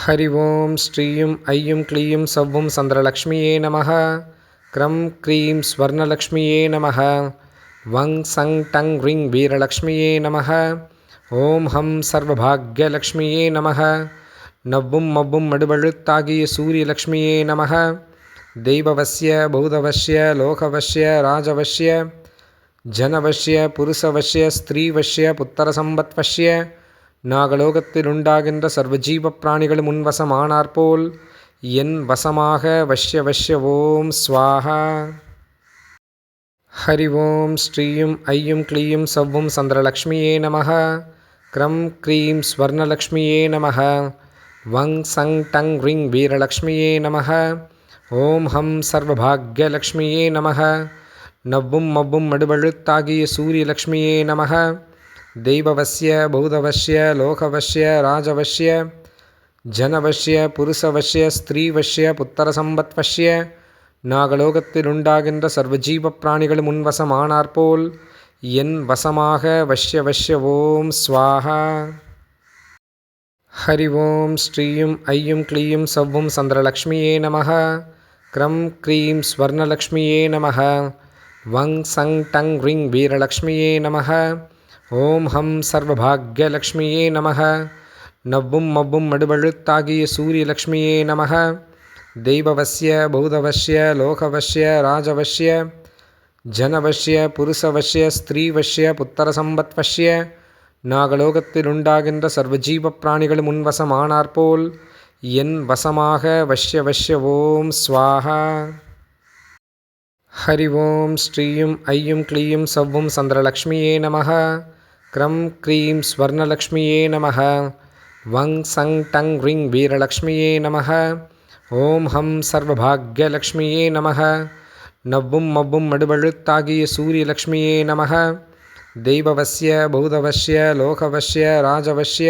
ஹரி ஓம் ஸ்ரீயும் ஐயும் க்ளீயும் சவ்வும் சந்திரலக்ஷ்மியே நமः. க்ரம் க்ரீம் ஸ்வர்ணலக்ஷ்மியே நமः. வங் சங் டங் ரிங் வீரலக்ஷ்மியே நமः. ஓம் ஹம் சர்வபாக்யலக்ஷ்மியே நமः. நவ்வும் மவ்வும் மடுவழுத்தாகிய சூரியலக்ஷ்மியே நமः. தெய்வவஸ்ய பூதவஸ்ய லோகவஸ்ய ராஜவஸ்ய ஜனவஸ்ய புருஷவஸ்ய ஸ்திரீவஸ்ய புத்திரசம்பத்வஸ்ய நாகலோகத்தில் உண்டாகின்ற சர்வஜீவ பிராணிகளும் முன்வசமானாற்போல் என் வசமாக வஷ்ய வஷ்ய ஓம் ஸ்வாஹா. ஹரி ஓம் ஸ்ரீயும் ஐயும் க்ளீயும் சவ்வும் சந்திரலக்ஷ்மியே நமः. க்ரம் க்ரீம் ஸ்வர்ணலக்ஷ்மியே நமः. வங் சங் டங் ரிங் வீரலக்ஷ்மியே நமः. ஓம் ஹம் சர்வபாக்யலக்ஷ்மியே நமः. நவ்வும் மவ்வும் மடுவழுத்தாகிய சூரியலக்ஷ்மியே நமः. தெய்வவஸ்ய பூதவஸ்ய லோகவஸ்ய ராஜவஸ்ய ஜனவஸ்ய புருஷவஸ்ய ஸ்திரீவஸ்ய புத்திரசம்பத்வஸ்ய நாகலோகத்தில் உண்டாகின்ற சர்வஜீவ பிராணிகளும் முன்வசமானாற்போல் என் வசமாக வஷ்ய வஷ்ய ஓம் ஸ்வாஹா. ஹரி ஓம் ஸ்ரீயும் ஐயும் க்ளீயும் சவ்வும் சந்திரலக்ஷ்மியே நமः. க்ரம் க்ரீம் ஸ்வர்ணலக்ஷ்மியே நமः. வங் சங் டங் ரிங் வீரலக்ஷ்மியே நமः. ஓம் ஹம் சர்வபாக்யலக்ஷ்மியே நமः. நவ்வும் மவ்வும் மடுவழுத்தாகிய சூரியலக்ஷ்மியே நமः. தெய்வவஸ்ய பூதவஸ்ய லோகவஸ்ய ராஜவஸ்ய ஜனவஸ்ய புருஷவஸ்ய ஸ்திரீவஸ்ய புத்திரசம்பத்வஸ்ய நாகலோகத்தில் உண்டாகின்ற சர்வஜீவ பிராணிகளும் முன்வசமானாற்போல் என் வசமாக வஷ்ய வஷ்ய ஓம் ஸ்வாஹா. ஹரி ஓம் ஸ்ரீயும் ஐயும் க்ளீயும் சவ்வும் சந்திரலக்ஷ்மியே நமः. க்ரம் க்ரீம் ஸ்வர்ணலக்ஷ்மியே நமः. வங் சங் டங் ரிங் வீரலக்ஷ்மியே நமः. ஓம் ஹம் சர்வபாக்யலக்ஷ்மியே நமः. நவ்வும் மவ்வும் மடுவழுத்தாகிய சூரியலக்ஷ்மியே நமः. தெய்வவஸ்ய பூதவஸ்ய லோகவஸ்ய ராஜவஸ்ய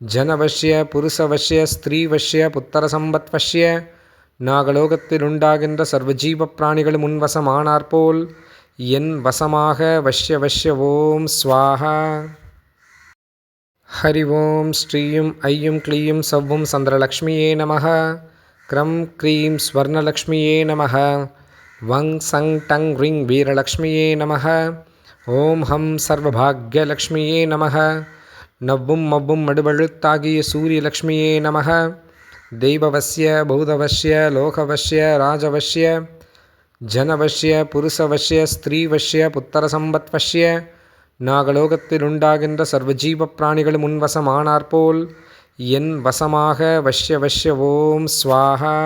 ஜனவஸ்ய புருஷவஸ்ய ஸ்திரீவஸ்ய புத்திரசம்பத்வஸ்ய நாகலோகத்தில் உண்டாகின்ற சர்வஜீவ பிராணிகளும் முன்வசமானாற்போல் என் வசமாக வஷ்ய வஷ்ய ஓம் ஸ்வாஹா. ஹரி ஓம் ஸ்ரீயும் ஐயும் க்ளீயும் சவ்வும் சந்திரலக்ஷ்மியே நமः. க்ரம் க்ரீம் ஸ்வர்ணலக்ஷ்மியே நமः. வங் சங் டங் ரிங் வீரலக்ஷ்மியே நமः. ஓம் ஹம் சர்வபாக்யலக்ஷ்மியே நமः. நவ்வும் மவ்வும் மடுவழுத்தாகிய சூரியலக்ஷ்மியே நமः. தெய்வவஸ்ய பூதவஸ்ய லோகவஸ்ய ராஜவஸ்ய ஜனவஸ்ய புருஷவஸ்ய ஸ்திரீவஸ்ய புத்திரசம்பத்வஸ்ய நாகலோகத்தில் உண்டாகின்ற சர்வஜீவ பிராணிகளும் முன்வசமானாற்போல் என் வசமாக வஷ்ய வஷ்ய ஓம் ஸ்வாஹா.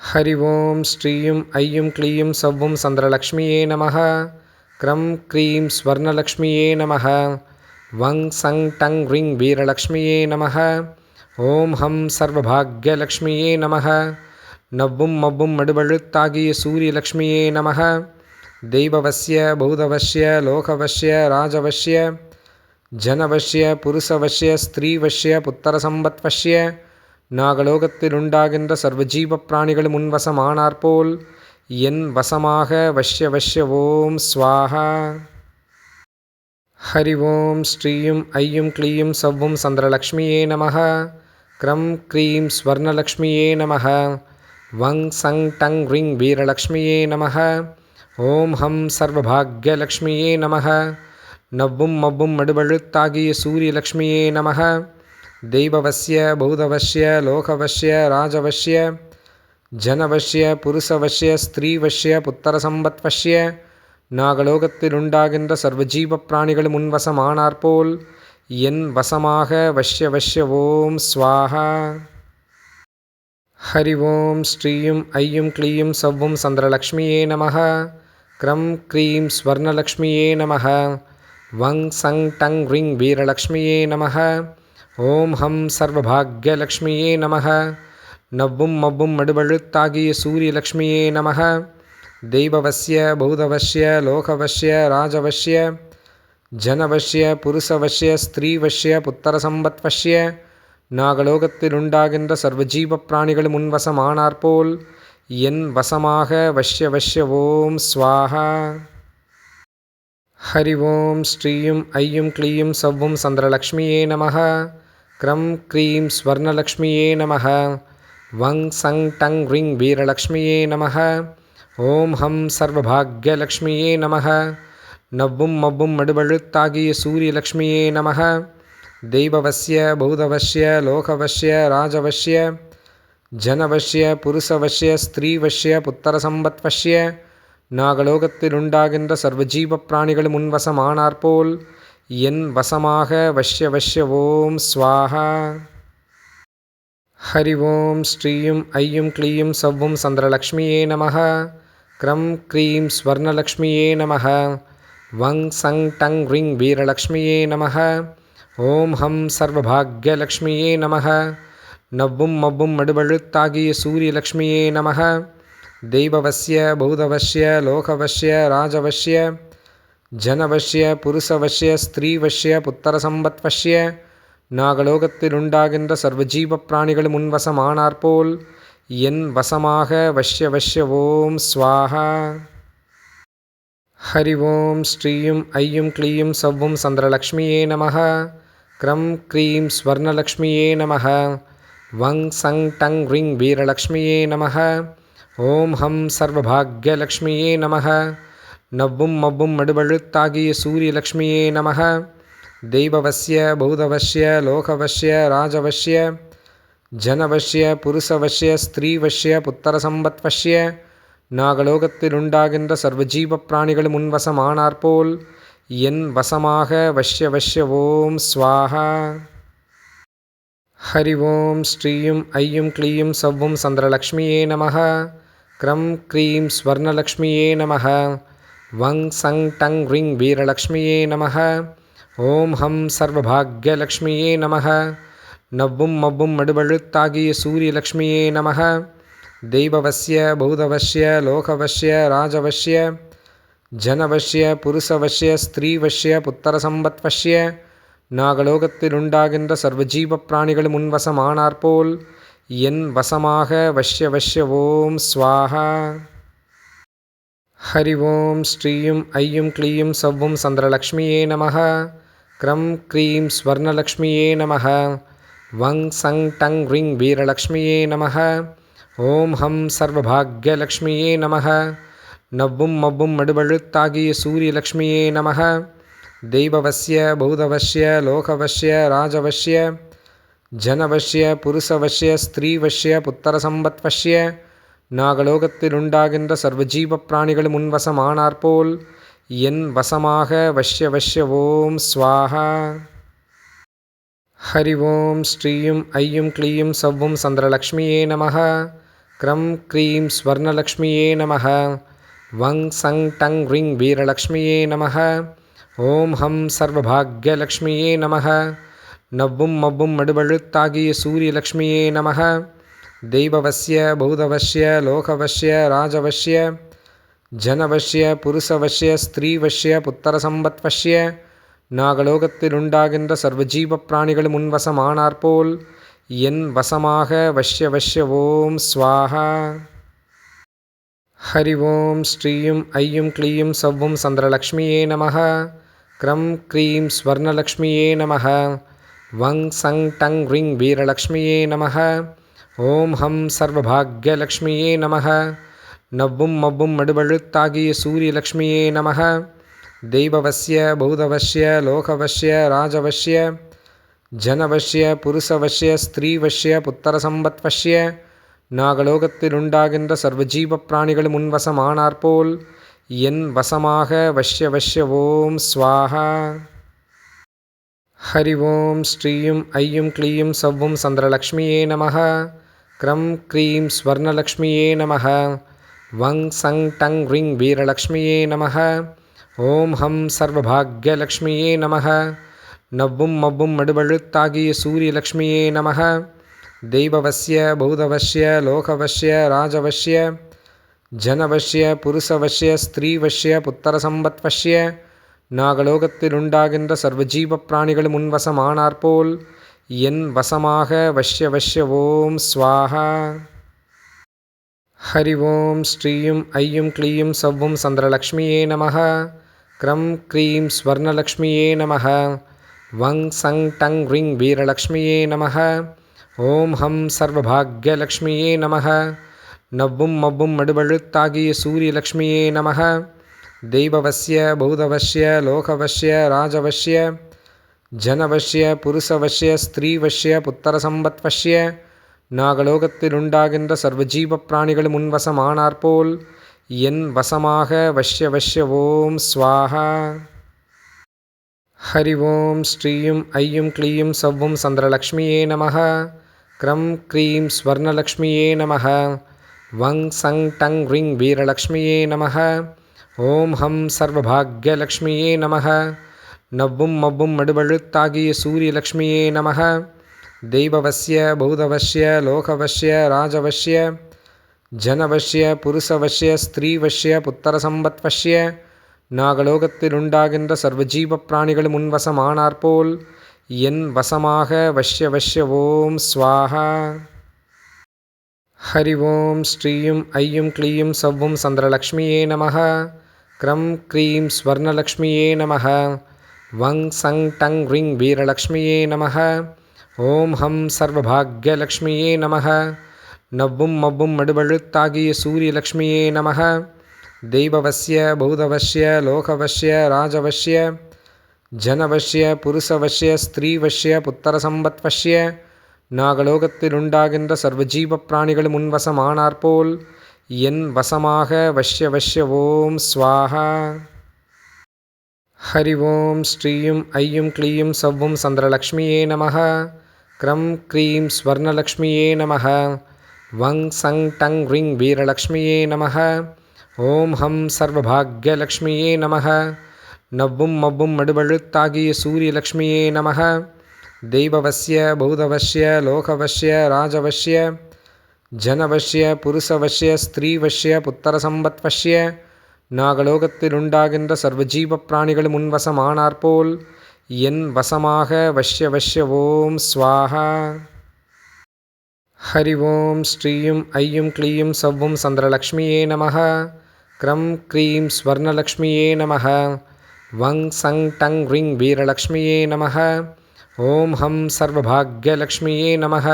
ஹரி ஓம் ஸ்ரீயும் ஐயும் க்ளீயும் சவ்வும் சந்திரலக்ஷ்மியே நமः. க்ரம் க்ரீம் ஸ்வர்ணலக்ஷ்மியே நமः. வங் சங் டங் ரிங் வீரலக்ஷ்மியே நமः. ஓம் ஹம் சர்வபாக்யலக்ஷ்மியே நமः. நவ்வும் மவ்வும் மடுவழுத்தாகிய சூரியலக்ஷ்மியே நமः. தெய்வவஸ்ய பூதவஸ்ய லோகவஸ்ய ராஜவஸ்ய ஜனவஸ்ய புருஷவஸ்ய ஸ்திரீவஸ்ய புத்திரசம்பத்வஸ்ய நாகலோகத்தில் உண்டாகின்ற சர்வஜீவ பிராணிகளும் முன்வசமானாற்போல் என் வசமாக வஷ்ய வஷ்ய ஓம் ஸ்வாஹா. ஹரி ஓம் ஸ்ரீயும் ஐயும் க்ளீயும் சவ்வும் சந்திரலக்ஷ்மியே நமः. க்ரம் க்ரீம் ஸ்வர்ணலக்ஷ்மியே நமः. வங் சங் டங் ரிங் வீரலக்ஷ்மியே நமः. ஓம் ஹம் சர்வபாக்யலக்ஷ்மியே நமः. நவ்வும் மவ்வும் மடுவழுத்தாகிய சூரியலக்ஷ்மியே நமः. தெய்வவஸ்ய பூதவஸ்ய லோகவஸ்ய ராஜவஸ்ய ஜனவஸ்ய புருஷவஸ்ய ஸ்திரீவஸ்ய புத்திரசம்பத்வஸ்ய நாகலோகத்தில் உண்டாகின்ற சர்வஜீவ பிராணிகளும் முன்வசமானாற்போல் என் வசமாக வஷ்ய வஷ்ய ஓம் ஸ்வாஹா. ஹரி ஓம் ஸ்ரீயும் ஐயும் க்ளீயும் சவ்வும் சந்திரலக்ஷ்மியே நமः. க்ரம் க்ரீம் ஸ்வர்ணலக்ஷ்மியே நமः. வங் சங் டங் ரிங் வீரலக்ஷ்மியே நமः. ஓம் ஹம் சர்வபாக்யலக்ஷ்மியே நமः. நவ்வும் மவ்வும் மடுவழுத்தாகிய சூரியலக்ஷ்மியே நமः. தெய்வவஸ்ய பூதவஸ்ய லோகவஸ்ய ராஜவஸ்ய ஜனவஸ்ய புருஷவஸ்ய ஸ்திரீவஸ்ய புத்திரசம்பத்வஸ்ய நாகலோகத்தில் உண்டாகின்ற சர்வஜீவ பிராணிகளும் முன்வசமானாற்போல் என் வசமாக வஷ்ய வஷ்ய ஓம் ஸ்வாஹா. ஹரி ஓம் ஸ்ரீயும் ஐயும் க்ளீயும் சவ்வும் சந்திரலக்ஷ்மியே நமः. க்ரம் க்ரீம் ஸ்வர்ணலக்ஷ்மியே நமः. வங் சங் டங் ரிங் வீரலக்ஷ்மியே நமः. ஓம் ஹம் சர்வபாக்யலக்ஷ்மியே நமः. நவ்வும் மவ்வும் மடுவழுத்தாகிய சூரியலக்ஷ்மியே நமः. தெய்வவஸ்ய பூதவஸ்ய லோகவஸ்ய ராஜவஸ்ய ஜனவஸ்ய புருஷவஸ்ய ஸ்திரீவஸ்ய புத்திரசம்பத்வஸ்ய நாகலோகத்தில் உண்டாகின்ற சர்வஜீவ பிராணிகளும் முன்வசமானாற்போல் என் வசமாக வஷ்ய வஷ்ய ஓம் ஸ்வாஹா. ஹரி ஓம் ஸ்ரீயும் ஐயும் க்ளீயும் சவ்வும் சந்திரலக்ஷ்மியே நமः. க்ரம் க்ரீம் ஸ்வர்ணலக்ஷ்மியே நமः. வங் சங் டங் ரிங் வீரலக்ஷ்மியே நமः. ஓம் ஹம் சர்வபாக்யலக்ஷ்மியே நமः. நவ்வும் மவ்வும் மடுவழுத்தாகிய சூரியலக்ஷ்மியே நமः. தெய்வவஸ்ய பூதவஸ்ய லோகவஸ்ய ராஜவஸ்ய ஜனவஸ்ய புருஷவஸ்ய ஸ்திரீவஸ்ய புத்திரசம்பத்வஸ்ய நாகலோகத்தில் உண்டாகின்ற சர்வஜீவ பிராணிகளும் முன்வசமானாற்போல் என் வசமாக வஷ்ய வஷ்ய ஓம் ஸ்வாஹா. ஹரி ஓம் ஸ்ரீயும் ஐயும் க்ளீயும் சவ்வும் சந்திரலக்ஷ்மியே நமः. க்ரம் க்ரீம் ஸ்வர்ணலக்ஷ்மியே நமः. வங் சங் டங் ரிங் வீரலக்ஷ்மியே நமः. ஓம் ஹம் சர்வபாக்யலக்ஷ்மியே நமः. நவ்வும் மவ்வும் மடுவழுத்தாகிய சூரியலக்ஷ்மியே நமः. தெய்வவஸ்ய பூதவஸ்ய லோகவஸ்ய ராஜவஸ்ய ஜனவஸ்ய புருஷவஸ்ய ஸ்திரீவஸ்ய புத்திரசம்பத்வஸ்ய நாகலோகத்தில் உண்டாகின்ற சர்வஜீவ பிராணிகளும் முன்வசமானாற்போல் என் வசமாக வஷ்ய வஷ்ய ஓம் ஸ்வாஹா. ஹரி ஓம் ஸ்ரீயும் ஐயும் க்ளீயும் சவ்வும் சந்திரலக்ஷ்மியே நமः. க்ரம் க்ரீம் ஸ்வர்ணலக்ஷ்மியே நமः. வங் சங் டங் ரிங் வீரலக்ஷ்மியே நமः. ஓம் ஹம் சர்வபாக்யலக்ஷ்மியே நமः. நவ்வும் மவ்வும் மடுவழுத்தாகிய சூரியலக்ஷ்மியே நமः. தெய்வவஸ்ய பூதவஸ்ய லோகவஸ்ய ராஜவஸ்ய ஜனவஸ்ய புருஷவஸ்ய ஸ்திரீவஸ்ய புத்திரசம்பத்வஸ்ய நாகலோகத்தில் உண்டாகின்ற சர்வஜீவ பிராணிகளும் முன்வசமானாற்போல் என் வசமாக வஷ்ய வஷ்ய ஓம் ஸ்வாஹா. ஹரி ஓம் ஸ்ரீயும் ஐயும் க்ளீயும் சவ்வும் சந்திரலக்ஷ்மியே நமः. க்ரம் க்ரீம் ஸ்வர்ணலக்ஷ்மியே நமः. வங் சங் டங் ரிங் வீரலக்ஷ்மியே நமः. ஓம் ஹம் சர்வபாக்யலக்ஷ்மியே நமः. நவ்வும் மவ்வும் மடுவழுத்தாகிய சூரியலக்ஷ்மியே நமः. தெய்வவஸ்ய பூதவஸ்ய லோகவஸ்ய ராஜவஸ்ய ஜனவஸ்ய புருஷவஸ்ய ஸ்திரீவஸ்ய புத்திரசம்பத்வஸ்ய நாகலோகத்தில் உண்டாகின்ற சர்வஜீவ பிராணிகளும் முன்வசமானாற்போல் என் வசமாக வஷ்ய வஷ்ய ஓம் ஸ்வாஹா. ஹரி ஓம் ஸ்ரீயும் ஐயும் க்ளீயும் சவ்வும் சந்திரலக்ஷ்மியே நமः. க்ரம் க்ரீம் ஸ்வர்ணலக்ஷ்மியே நமः. வங் சங் டங் ரிங் வீரலக்ஷ்மியே நமः. ஓம் ஹம் சர்வபாக்யலக்ஷ்மியே நமः. நவ்வும் மவ்வும் மடுவழுத்தாகிய சூரியலக்ஷ்மியே நமः. தெய்வவஸ்ய பூதவஸ்ய லோகவஸ்ய ராஜவஸ்ய ஜனவஸ்ய புருஷவஸ்ய ஸ்திரீவஸ்ய புத்திரசம்பத்வஸ்ய நாகலோகத்தில் உண்டாகின்ற சர்வஜீவ பிராணிகளும் முன்வசமானாற்போல் என் வசமாக வஷ்ய வஷ்ய ஓம் ஸ்வாஹா. ஹரி ஓம் ஸ்ரீயும் ஐயும் க்ளீயும் சவ்வும் சந்திரலக்ஷ்மியே நமः. க்ரம் க்ரீம் ஸ்வர்ணலக்ஷ்மியே நமः. வங் சங் டங் ரிங் வீரலக்ஷ்மியே நமः. ஓம் ஹம் சர்வபாக்யலக்ஷ்மியே நமः. நவ்வும் மவ்வும் மடுவழுத்தாகிய சூரியலக்ஷ்மியே நமः. தெய்வவஸ்ய பூதவஸ்ய லோகவஸ்ய ராஜவஸ்ய ஜனவஸ்ய புருஷவஸ்ய ஸ்திரீவஸ்ய புத்திரசம்பத்வஸ்ய நாகலோகத்தில் உண்டாகின்ற சர்வஜீவ பிராணிகளும் முன்வசமானாற்போல் என் வசமாக வஷ்ய வஷ்ய ஓம் ஸ்வாஹா. ஹரி ஓம் ஸ்ரீயும் ஐயும் க்ளீயும் சவ்வும் சந்திரலக்ஷ்மியே நமः. க்ரம் க்ரீம் ஸ்வர்ணலக்ஷ்மியே நமः. வங் சங் டங் ரிங் வீரலக்ஷ்மியே நமः. ஓம் ஹம் சர்வபாக்யலக்ஷ்மியே நமः. நவ்வும் மவ்வும் மடுவழுத்தாகிய சூரியலக்ஷ்மியே நமः. தெய்வவஸ்ய பூதவஸ்ய லோகவஸ்ய ராஜவஸ்ய ஜனவஸ்ய புருஷவஸ்ய ஸ்திரீவஸ்ய புத்திரசம்பத்வஸ்ய நாகலோகத்தில் உண்டாகின்ற சர்வஜீவ பிராணிகளும் முன்வசமானாற்போல் என் வசமாக வஷ்ய வஷ்ய ஓம் ஸ்வாஹா. ஹரி ஓம் ஸ்ரீயும் ஐயும் க்ளீயும் சவ்வும் சந்திரலக்ஷ்மியே நமः. க்ரம் க்ரீம் ஸ்வர்ணலக்ஷ்மியே நமः. वं सं टं ह्रीं वीरलक्ष्म्यै नमः। ஓம் ஹம் சர்வபாக்யலக்ஷ்மியே நமः। நவ்வும் மவ்வும் மடுவழுத்தாகிய சூரியலக்ஷ்மியே நமः। தெய்வவஸ்ய பூதவஸ்ய லோகவஸ்ய ராஜவஸ்ய ஜனவஸ்ய புருஷவஸ்ய ஸ்திரீவஸ்ய புத்திரசம்பத்வஸ்ய நாகலோகத்தில் உண்டாகின்ற சர்வஜீவ பிராணிகளும் முன்வசமானாற்போல் என் வசமாக வஷ்ய வஷ்ய ஓம் ஸ்வாஹா. ஹரி ஓம் ஸ்ரீயும் ஐயும் க்ளீயும் சவ்வும் சந்திரலக்ஷ்மியே நமः. க்ரம் க்ரீம் ஸ்வர்ணலக்ஷ்மியே நமः. வங் சங் டங் ह्रीं வீரலக்ஷ்மியே நமः. ஓம் ஹம் சர்வபாக்யலக்ஷ்மியே நமः. நவ்வும் மவ்வும் மடுவழுத்தாகிய சூரியலக்ஷ்மியே நமः. தெய்வவஸ்ய பூதவஸ்ய லோகவஸ்ய ராஜவஸ்ய ஜனவஸ்ய புருஷவஸ்ய ஸ்திரீவஸ்ய புத்திரசம்பத்வஸ்ய நாகலோகத்தில் உண்டாகின்ற சர்வஜீவ பிராணிகளும் முன்வசமானாற்போல் என் வசமாக வஷ்ய வஷ்ய ஓம் ஸ்வாஹா. ஹரி ஓம் ஸ்ரீயும் ஐயும் க்ளீயும் சவ்வும் சந்திரலக்ஷ்மியே நமः. க்ரம் க்ரீம் ஸ்வர்ணலக்ஷ்மியே நமः. வங் சங் டங் ह्रीं வீரலக்ஷ்மியே நமः. ஓம் ஹம் சர்வபாக்யலக்ஷ்மியே நமः. நவ்வும் மவ்வும் மடுவழுத்தாகிய சூரியலக்ஷ்மியே நமः. தெய்வவஸ்ய பூதவஸ்ய லோகவஸ்ய ராஜவஸ்ய ஜனவஸ்ய புருஷவஸ்ய ஸ்திரீவஸ்ய புத்திரசம்பத்வஸ்ய நாகலோகத்தில் உண்டாகின்ற சர்வஜீவ பிராணிகளும் முன்வசமானாற்போல் என் வசமாக வஷ்ய வஷ்ய ஓம் ஸ்வாஹா. ஹரி ஓம் ஸ்ரீயும் ஐயும் க்ளீயும் சவ்வும் சந்திரலக்ஷ்மியே நமः. க்ரம் க்ரீம் ஸ்வர்ணலக்ஷ்மியே நமः. வங் சங் டங் ह्रीं வீரலக்ஷ்மியே நமः. ஓம் ஹம் சர்வபாக்யலக்ஷ்மியே நமः. நவ்வும் மவ்வும் மடுவழுத்தாகிய சூரியலக்ஷ்மியே நமः. தெய்வவஸ்ய பூதவஸ்ய லோகவஸ்ய ராஜவஸ்ய ஜனவஸ்ய புருஷவஸ்ய ஸ்திரீவஸ்ய புத்திரசம்பத்வஸ்ய நாகலோகத்தில் உண்டாகின்ற சர்வஜீவ பிராணிகளும் முன்வசமானாற்போல் என் வசமாக வஷ்ய வஷ்ய ஓம் ஸ்வாஹா. ஹரி ஓம் ஸ்ரீயும் ஐயும் க்ளீயும் சவ்வும் சந்திரலக்ஷ்மியே நமः. க்ரம் க்ரீம் ஸ்வர்ணலக்ஷ்மியே நமः. வங் சங் டங் ह्रीं வீரலக்ஷ்மியே நமः. ஓம் ஹம் சர்வபாக்யலக்ஷ்மியே நமः.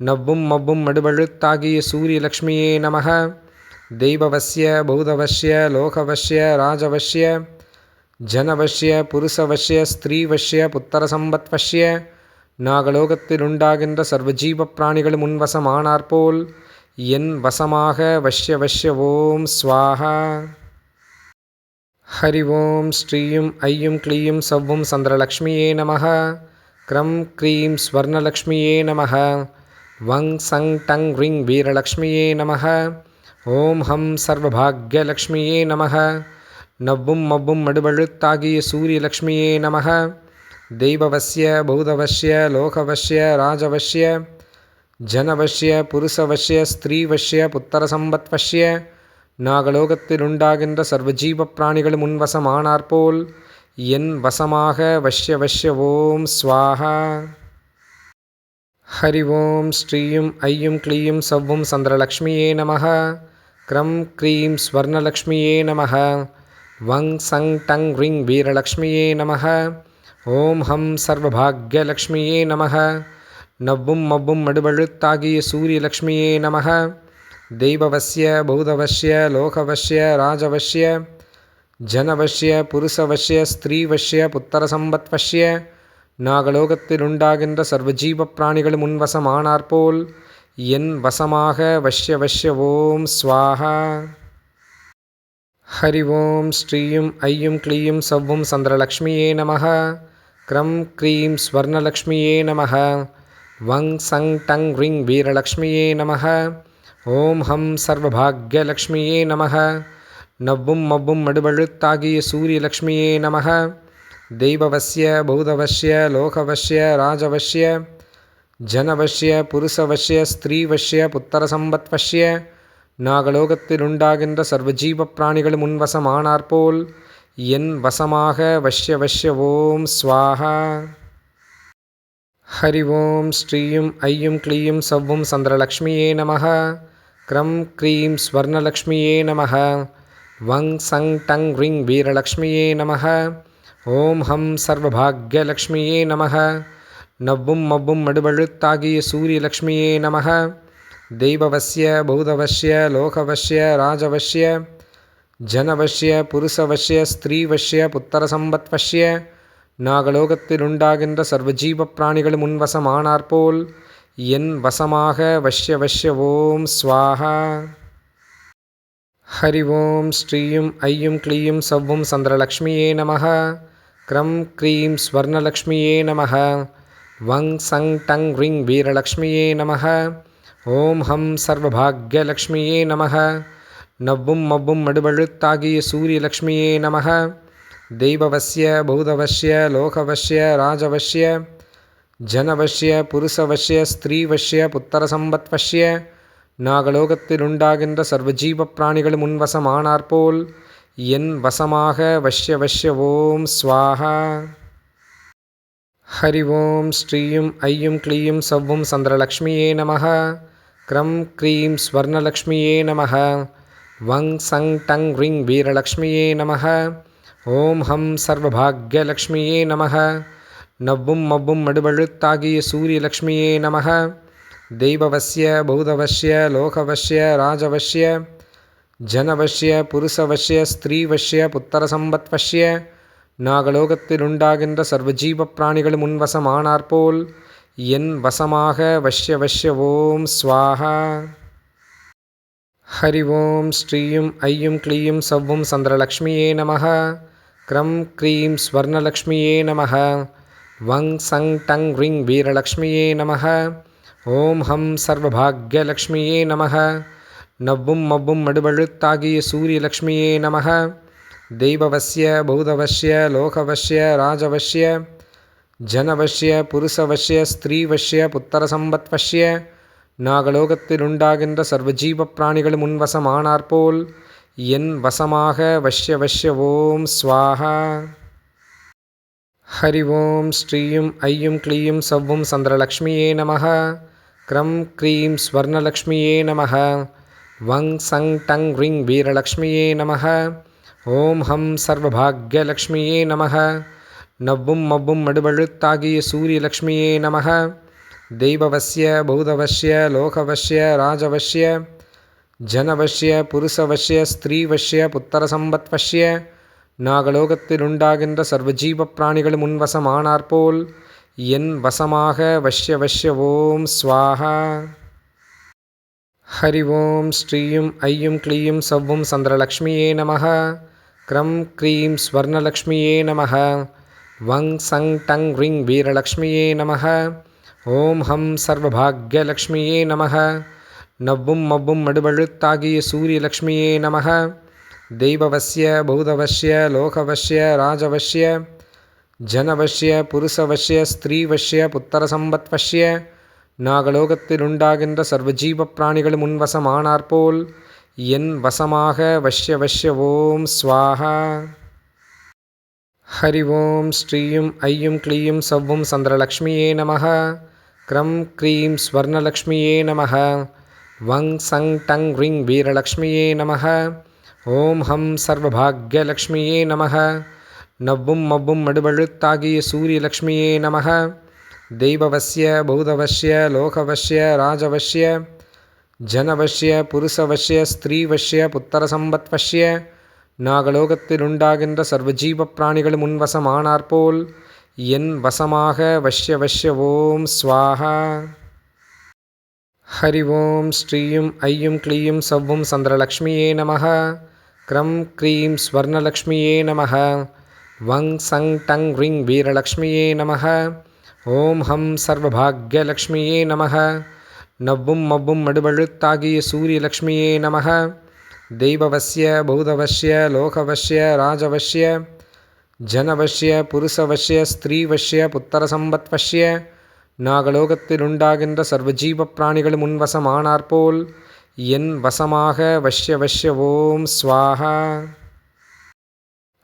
நவ்வும் மவ்வும் மடுவழுத்தாகிய சூரியலக்ஷ்மியே நமः. தெய்வவஸ்ய பூதவஸ்ய லோகவஸ்ய ராஜவஸ்ய ஜனவஸ்ய புருஷவஸ்ய ஸ்திரீவஸ்ய புத்திரசம்பத்வஸ்ய நாகலோகத்தில் உண்டாகின்ற சர்வஜீவ பிராணிகளும் முன்வசமானாற்போல் என் வசமாக வஷ்ய வஷ்ய ஓம் ஸ்வாஹா. ஹரி ஓம் ஸ்ரீயும் ஐயும் க்ளீயும் சவ்வும் சந்திரலக்ஷ்மியே நமः. க்ரம் க்ரீம் ஸ்வர்ணலக்ஷ்மியே நமः. வங் சங் டங் ह्रीं வீரலக்ஷ்மியே நமः. ஓம் ஹம் சர்வபாக்யலக்ஷ்மியே நமः. நவ்வும் மவ்வும் மடுவழுத்தாகிய சூரியலக்ஷ்மியே நமः. தெய்வவஸ்ய பூதவஸ்ய லோகவஸ்ய ராஜவஸ்ய ஜனவஸ்ய புருஷவஸ்ய ஸ்திரீவஸ்ய புத்திரசம்பத்வஸ்ய நாகலோகத்தில் உண்டாகின்ற சர்வஜீவ பிராணிகளும் முன்வசமானாற்போல் என் வசமாக வஷ்ய வஷ்ய ஓம் ஸ்வாஹா. ஹரி ஓம் ஸ்ரீயும் ஐயும் க்ளீயும் சவ்வும் சந்திரலக்ஷ்மியே நமः. க்ரம் க்ரீம் ஸ்வர்ணலக்ஷ்மியே நமः. வங் சங் டங் ह्रीं வீரலக்ஷ்மியே நமः. ஓம் ஹம் சர்வபாக்யலக்ஷ்மியே நமः. நவ்வும் மவ்வும் மடுவழுத்தாகிய சூரியலக்ஷ்மியே நமः. தெய்வவஸ்ய பூதவஸ்ய லோகவஸ்ய ராஜவஸ்ய ஜனவஸ்ய புருஷவஸ்ய ஸ்திரீவஸ்ய புத்திரசம்பத்வஸ்ய நாகலோகத்தில் உண்டாகின்ற சர்வஜீவ பிராணிகளும் முன்வசமானாற்போல் என் வசமாக வஷ்ய வஷ்ய ஓம் ஸ்வாஹா. ஹரி ஓம் ஸ்ரீயும் ஐயும் க்ளீயும் சவ்வும் சந்திரலக்ஷ்மியே நமः. க்ரம் க்ரீம் ஸ்வர்ணலக்ஷ்மியே நமः. வங் சங் டங் ह्रीं வீரலக்ஷ்மியே நமः. ஓம் ஹம் சர்வபாக்யலக்ஷ்மியே நமः. நவ்வும் மவ்வும் மடுவழுத்தாகிய சூரியலக்ஷ்மியே நமः. தெய்வவஸ்ய பூதவஸ்ய லோகவஸ்ய ராஜவஸ்ய ஜனவஸ்ய புருஷவஸ்ய ஸ்திரீவஸ்ய புத்திரசம்பத்வஸ்ய நாகலோகத்தில் உண்டாகின்ற சர்வஜீவ பிராணிகளும் முன்வசமானாற்போல் என் வசமாக வஷ்ய வஷ்ய ஓம் ஸ்வாஹா. ஹரி ஓம் ஸ்ரீயும் ஐயும் க்ளீயும் சவ்வும் சந்திரலக்ஷ்மியே நமः. க்ரம் க்ரீம் ஸ்வர்ணலக்ஷ்மியே நமः. வங் சங் டங் ह्रीं வீரலக்ஷ்மியே நமः. ஓம் ஹம் சர்வபாக்யலக்ஷ்மியே நமக. நவ்வும் மவ்வும் மடுவழுத்தாகிய சூரியலக்ஷ்மியே நமக. தெய்வவஸ்ய பூதவஸ்ய லோகவஸ்ய ராஜவஸ்ய ஜனவஸ்ய புருஷவஸ்ய ஸ்திரீவஸ்ய புத்திரசம்பத்வஸ்ய நாகலோகத்தில் உண்டாகின்ற சர்வஜீவ பிராணிகளும் முன்வசமானாற்போல் என் வசமாக வஷ்ய வஷ்ய ஓம் ஸ்வாஹா. ஹரி ஓம் ஸ்ரீயும் ஐயும் க்ளீயும் சவ்வும் சந்திரலக்ஷ்மியே நமக. க்ரம் க்ரீம் ஸ்வர்ணலக்ஷ்மியே நமக. வங் சங் டங் ரிங் வீரலக்ஷ்மியே நமக. ஓம் ஹம் சர்வபாக்யலக்ஷ்மியே நமக. நவ்வும் மவ்வும் மடுவழுத்தாகிய சூரியலக்ஷ்மியே நமக. தெய்வவஸ்ய பூதவஸ்ய லோகவஸ்ய ராஜவஸ்ய ஜனவஸ்ய புருஷவஸ்ய ஸ்திரீவஸ்ய புத்திரசம்பத்வஸ்ய நாகலோகத்தில் உண்டாகின்ற சர்வஜீவ பிராணிகளும் முன்வசமானாற்போல் என் வசமாக வஷ்ய வஷ்ய ஓம் ஸ்வாஹா. ஹரி ஓம் ஸ்ரீயும் ஐயும் க்ளீயும் சவ்வும் சந்திரலக்ஷ்மியே நமக. க்ரம் க்ரீம் ஸ்வர்ணலக்ஷ்மியே நமக. வங் சங் டங் ரிங் வீரலக்ஷ்மியே நமக. ஓம் ஹம் சர்வபாக்யலக்ஷ்மியே நமக. நவ்வும் மவ்வும் மடுவழுத்தாகிய சூரியலக்ஷ்மியே நமக. தெய்வவஸ்ய பூதவஸ்ய லோகவஸ்ய ராஜவஸ்ய ஜனவஸ்ய புருஷவஸ்ய ஸ்திரீவஸ்ய புத்திரசம்பத்வஸ்ய நாகலோகத்தில் உண்டாகின்ற சர்வஜீவ பிராணிகளும் முன்வசமானாற்போல் என் வசமாக வஷ்ய வஷ்ய ஓம் ஸ்வாஹா. ஹரி ஓம் ஸ்ரீயும் ஐயும் க்ளீயும் சவ்வும் சந்திரலக்ஷ்மியே நமக. க்ரம் க்ரீம் ஸ்வர்ணலக்ஷ்மியே நமக. வங் சங் டங் ரிங் வீரலக்ஷ்மியே நமக. ஓம் ஹம் சர்வபாக்யலக்ஷ்மியே நமக. நவ்வும் மவ்வும் மடுவழுத்தாகிய சூரியலக்ஷ்மியே நமக. தெய்வவஸ்ய பூதவஸ்ய லோகவஸ்ய ராஜவஸ்ய ஜனவஸ்ய புருஷவஸ்ய ஸ்திரீவஸ்ய புத்திரசம்பத்வஸ்ய நாகலோகத்தில் உண்டாகின்ற சர்வஜீவ பிராணிகளும் முன்வசமானாற்போல் என் வசமாக வஷ்ய வஷ்ய ஓம் ஸ்வாஹா. ஹரி ஓம் ஸ்ரீயும் ஐயும் க்ளீயும் சவ்வும் சந்திரலக்ஷ்மியே நமக. க்ரம் க்ரீம் ஸ்வர்ணலக்ஷ்மியே நமக. வங் சங் டங் ரிங் வீரலக்ஷ்மியே நமக. ஓம் ஹம் சர்வபாக்யலக்ஷ்மியே நமக. நவ்வும் மவ்வும் மடுவழுத்தாகிய சூரியலக்ஷ்மியே நமக. தெய்வவஸ்ய பூதவஸ்ய லோகவஸ்ய ராஜவஸ்ய ஜனவஸ்ய புருஷவஸ்ய ஸ்திரீவஸ்ய புத்திரசம்பத்வஸ்ய நாகலோகத்தில் உண்டாகின்ற சர்வஜீவ பிராணிகளும் முன்வசமானாற்போல் என் வசமாக வஷ்ய வஷ்ய ஓம் ஸ்வாஹா. ஹரி ஓம் ஸ்ரீயும் ஐயும் க்ளீயும் சவ்வும் சந்திரலக்ஷ்மியே நமக. க்ரம் க்ரீம் ஸ்வர்ணலக்ஷ்மியே நமக. வங் சங் டங் ரிங் வீரலக்ஷ்மியே நமக. ஓம் ஹம் சர்வபாக்யலக்ஷ்மியே நமக. நவ்வும் மவ்வும் மடுவழுத்தாகிய சூரியலக்ஷ்மியே நமக. தெய்வவஸ்ய பூதவஸ்ய லோகவஸ்ய ராஜவஸ்ய ஜனவஸ்ய புருஷவஸ்ய ஸ்திரீவஸ்ய புத்திரசம்பத்வஸ்ய நாகலோகத்தில் உண்டாகின்ற சர்வஜீவ பிராணிகளும் முன்வசமானாற்போல் என் வசமாக வஷ்ய வஷ்ய ஓம் ஸ்வாஹா. ஹரி ஓம் ஸ்ரீயும் ஐயும் க்ளீயும் சவ்வும் சந்திரலக்ஷ்மியே நமக. க்ரம் க்ரீம் ஸ்வர்ணலக்ஷ்மியே நமக. வங் சங் டங் ரிங் வீரலக்ஷ்மியே நமக. ஓம் ஹம் சர்வபாக்யலக்ஷ்மியே நமக. நவ்வும் மவ்வும் மடுவழுத்தாகிய சூரியலக்ஷ்மியே நமக. தெய்வவஸ்ய பூதவஸ்ய லோகவஸ்ய ராஜவஸ்ய ஜனவஸ்ய புருஷவஸ்ய ஸ்திரீவஸ்ய புத்திரசம்பத்வஸ்ய நாகலோகத்தில் உண்டாகின்ற சர்வஜீவ பிராணிகளும் முன்வசமானாற்போல் என் வசமாக வஷ்ய வஷ்ய ஓம் ஸ்வாஹா. ஹரி ஓம் ஸ்ரீயும் ஐயும் க்ளீயும் சவ்வும் சந்திரலக்ஷ்மியே நமக. க்ரம் க்ரீம் ஸ்வர்ணலக்ஷ்மியே நமக. வங் சங் டங் ரிங் வீரலக்ஷ்மியே நமக. ஓம் ஹம் சர்வபாக்யலக்ஷ்மியே நமக. நவ்வும் மவ்வும் மடுவழுத்தாகிய சூரியலக்ஷ்மியே நமக. தெய்வவஸ்ய பூதவஸ்ய லோகவஸ்ய ராஜவஸ்ய ஜனவஸ்ய புருஷவஸ்ய ஸ்திரீவஸ்ய புத்திரசம்பத்வஸ்ய நாகலோகத்தில் உண்டாகின்ற சர்வஜீவ பிராணிகளும் முன்வசமானாற்போல் என் வசமாக வஷ்ய வஷ்ய ஓம் ஸ்வாஹா.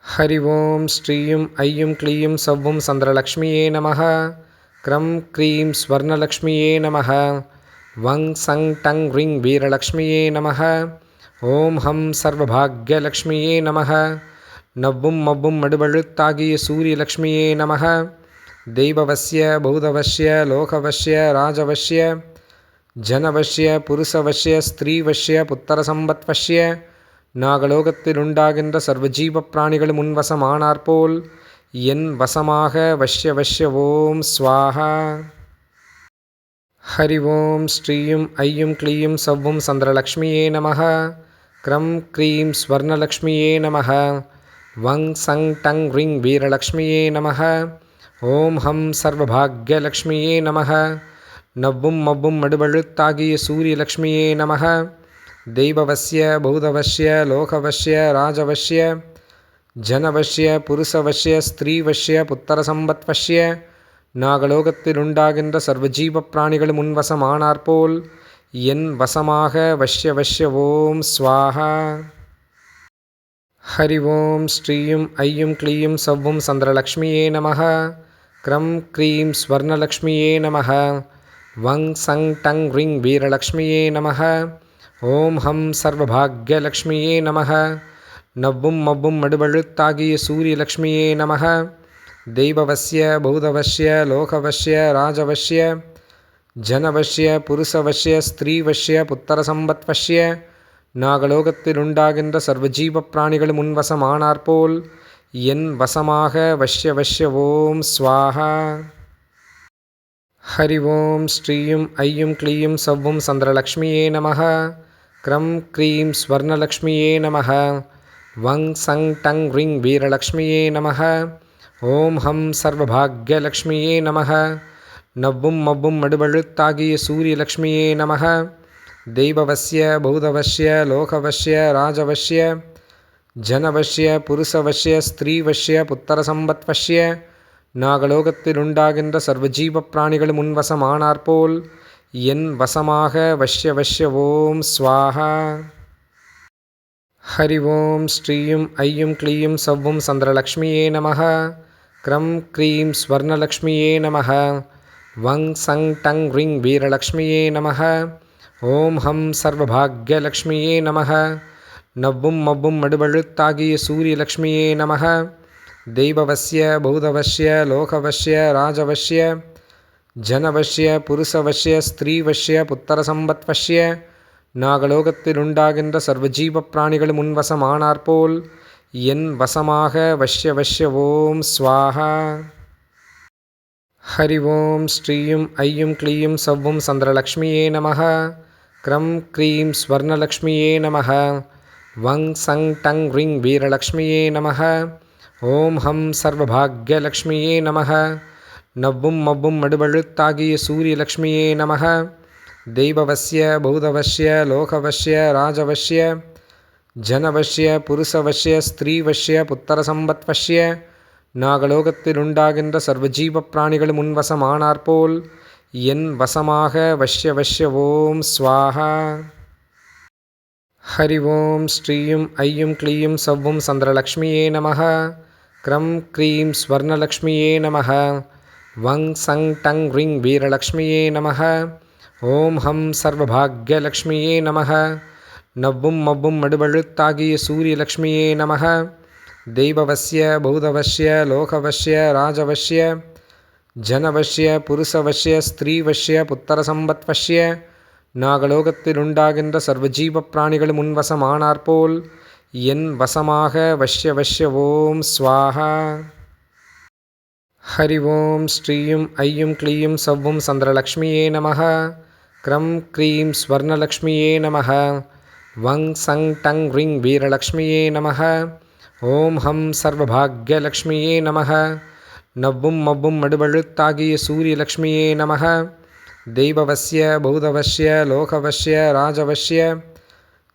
ஹரி ஓம் ஸ்ரீயும் ஐயும் க்ளீயும் சவ்வும் சந்திரலக்ஷ்மியே நமக. க்ரம் க்ரீம் ஸ்வர்ணலக்ஷ்மியே நமக. வங் சங் டங் ரிங் வீரலக்ஷ்மியே நமக. ஓம் ஹம் சர்வபாக்யலக்ஷ்மியே நமக. நவ்வும் மவ்வும் மடுவழுத்தாகிய சூரியலக்ஷ்மியே நமக. தெய்வவஸ்ய பூதவஸ்ய லோகவஸ்ய ராஜவஸ்ய ஜனவஸ்ய புருஷவஸ்ய ஸ்திரீவஸ்ய புத்திரசம்பத்வஸ்ய நாகலோகத்தில் உண்டாகின்ற சர்வஜீவ பிராணிகளும் முன்வசமானாற்போல் என் வசமாக வஷ்ய வஷ்ய ஓம் ஸ்வாஹா. ஹரி ஓம் ஸ்ரீயும் ஐயும் க்ளீயும் சவ்வும் சந்திரலக்ஷ்மியே நமக. க்ரம் க்ரீம் ஸ்வர்ணலக்ஷ்மியே நமக. வங் சங் டங் ரிங் வீரலக்ஷ்மியே நமக. ஓம் ஹம் சர்வபாக்யலக்ஷ்மியே நமக. நவ்வும் மவ்வும் மடுவழுத்தாகிய சூரியலக்ஷ்மியே நமக. தெய்வவஸ்ய பூதவஸ்ய லோகவஸ்ய ராஜவஸ்ய ஜனவஸ்ய புருஷவஸ்ய ஸ்திரீவஸ்ய புத்திரசம்பத்வஸ்ய நாகலோகத்தில் உண்டாகின்ற சர்வஜீவ பிராணிகளும் முன்வசமானாற்போல் என் வசமாக வஷ்ய வஷ்ய ஓம் ஸ்வாஹா. ஹரி ஓம் ஸ்ரீயும் ஐயும் க்ளீயும் சவ்வும் சந்திரலக்ஷ்மியே நமக. க்ரம் க்ரீம் ஸ்வர்ணலக்ஷ்மியே நமக. வங் சங் டங் ரிங் வீரலக்ஷ்மியே நமக. ஓம் ஹம் சர்வபாக்யலக்ஷ்மியே நமக. நவ்வும் மவ்வும் மடுவழுத்தாகிய சூரியலக்ஷ்மியே நமக. தெய்வவஸ்ய பூதவஸ்ய லோகவஸ்ய ராஜவஸ்ய ஜனவஸ்ய புருஷவஸ்ய ஸ்திரீவஸ்ய புத்திரசம்பத்வஸ்ய நாகலோகத்தில் உண்டாகின்ற சர்வஜீவ பிராணிகளும் முன்வசமானாற்போல் என் வசமாக வஷ்ய வஷ்ய ஓம் ஸ்வாஹா. ஹரி ஓம் ஸ்ரீயும் ஐயும் க்ளீயும் சவ்வும் சந்திரலக்ஷ்மியே நமக. க்ரம் க்ரீம் ஸ்வர்ணலக்ஷ்மியே நமக. வங் சங் டங் ரிங் வீரலக்ஷ்மியே நமக. ஓம் ஹம் சர்வபாக்யலக்ஷ்மியே நமக. நவ்வும் மவ்வும் மடுவழுத்தாகிய சூரியலக்ஷ்மியே நமக. தெய்வவஸ்ய பூதவஸ்ய லோகவஸ்ய ராஜவஸ்ய ஜனவஸ்ய புருஷவஸ்ய ஸ்திரீவஸ்ய புத்திரசம்பத்வஸ்ய நாகலோகத்தில் உண்டாகின்ற சர்வஜீவ பிராணிகளும் முன்வசமானாற்போல் என் வசமாக வஷ்ய வஷ்ய ஓம் ஸ்வாஹா. ஹரி ஓம் ஸ்ரீயும் ஐயும் க்ளீயும் சவ்வும் சந்திரலக்ஷ்மியே நமக. க்ரம் க்ரீம் ஸ்வர்ணலக்ஷ்மியே நமக. வங் சங் டங் ரிங் வீரலக்ஷ்மியே நமக. ஓம் ஹம் சர்வபாக்யலக்ஷ்மியே நமக. நவ்வும் மவ்வும் மடுவழுத்தாகிய சூரியலக்ஷ்மியே நமக. தெய்வவஸ்ய பூதவஸ்ய லோகவஸ்ய ராஜவஸ்ய ஜனவஸ்ய புருஷவஸ்ய ஸ்திரீவஸ்ய புத்திரசம்பத்வஸ்ய நாகலோகத்தில் உண்டாகின்ற சர்வஜீவ பிராணிகளும் முன்வசமானாற்போல் என் வசமாக வஷ்ய வஷ்ய ஓம் ஸ்வாஹா. ஹரி ஓம் ஸ்ரீயும் ஐயும் க்ளீயும் சவ்வும் சந்திரலக்ஷ்மியே நமக. க்ரம் க்ரீம் ஸ்வர்ணலக்ஷ்மியே நமக. வங் சங் டங் ரிங் வீரலக்ஷ்மியே நமக. ஓம் ஹம் சர்வபாக்யலக்ஷ்மியே நமக. நவ்வும் மவ்வும் மடுவழுத்தாகிய சூரியலக்ஷ்மியே நமக. தெய்வவஸ்ய பூதவஸ்ய லோகவஸ்ய ராஜவஸ்ய ஜனவஸ்ய புருஷவஸ்ய ஸ்திரீவஸ்ய புத்திரசம்பத்வஸ்ய நாகலோகத்தில் உண்டாகின்ற சர்வஜீவ பிராணிகளும் முன்வசமானாற்போல் என் வசமாக வஷ்ய வஷ்ய ஓம் ஸ்வாஹா. ஹரி ஓம் ஸ்ரீயும் ஐயும் க்ளீயும் சவ்வும் சந்திரலக்ஷ்மியே நமக. க்ரம் க்ரீம் ஸ்வர்ணலக்ஷ்மியே நமக. வங் சங் டங் ரிங் வீரலக்ஷ்மியே நமக. ஓம் ஹம் சர்வபாக்யலக்ஷ்மியே நமக. நவ்வும் மவ்வும் மடுவழுத்தாகிய சூரியலக்ஷ்மியே நமக. தெய்வவஸ்ய பூதவஸ்ய லோகவஸ்ய ராஜவஸ்ய ஜனவஸ்ய புருஷவஸ்ய ஸ்திரீவஸ்ய புத்திரசம்பத்வஸ்ய நாகலோகத்தில் உண்டாகின்ற சர்வஜீவ பிராணிகளும் முன்வசமானாற்போல் என் வசமாக வஷ்ய வஷ்ய ஓம் ஸ்வாஹா. ஹரி ஓம் ஸ்ரீயும் ஐயும் க்ளீயும் சவ்வும் சந்திரலக்ஷ்மியே நமக. க்ரம் க்ரீம் ஸ்வர்ணலக்ஷ்மியே நமக. வங் சங் டங் ரிங் வீரலக்ஷ்மியே நமக. ஓம் ஹம் சர்வபாக்யலக்ஷ்மியே நமக. நவ்வும் மவ்வும் மடுவழுத்தாகிய சூரியலக்ஷ்மியே நமக. தெய்வவஸ்ய பூதவஸ்ய லோகவஸ்ய ராஜவஸ்ய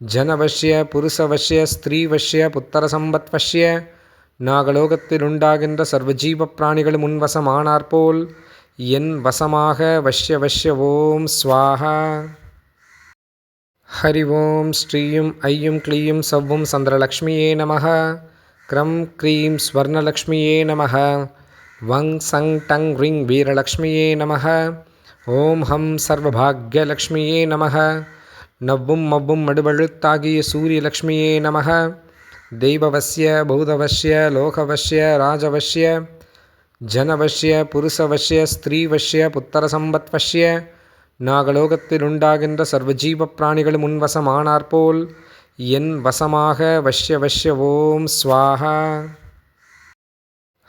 ஜனவஸ்ய புருஷவஸ்ய ஸ்திரீவஸ்ய புத்திரசம்பத்வஸ்ய நாகலோகத்தில் உண்டாகின்ற சர்வஜீவ பிராணிகளும் முன்வசமானாற்போல் என் வசமாக வஷ்ய வஷ்ய ஓம் ஸ்வாஹா. ஹரி ஓம் ஸ்ரீயும் ஐயும் க்ளீயும் சவ்வும் சந்திரலக்ஷ்மியே நமக. க்ரம் க்ரீம் ஸ்வர்ணலக்ஷ்மியே நமக. வங் சங் டங் ரிங் வீரலக்ஷ்மியே நமக. ஓம் ஹம் சர்வபாக்யலக்ஷ்மியே நமக. நவ்வும் மவ்வும் மடுவழுத்தாகிய சூரியலக்ஷ்மியே நமக. தெய்வவஸ்ய பூதவஸ்ய லோகவஸ்ய ராஜவஸ்ய ஜனவஸ்ய புருஷவஸ்ய ஸ்திரீவஸ்ய புத்திரசம்பத்வஸ்ய நாகலோகத்தில் உண்டாகின்ற சர்வஜீவ பிராணிகளும் முன்வசமானாற்போல் என் வசமாக வஷ்ய வஷ்ய ஓம் ஸ்வாஹா.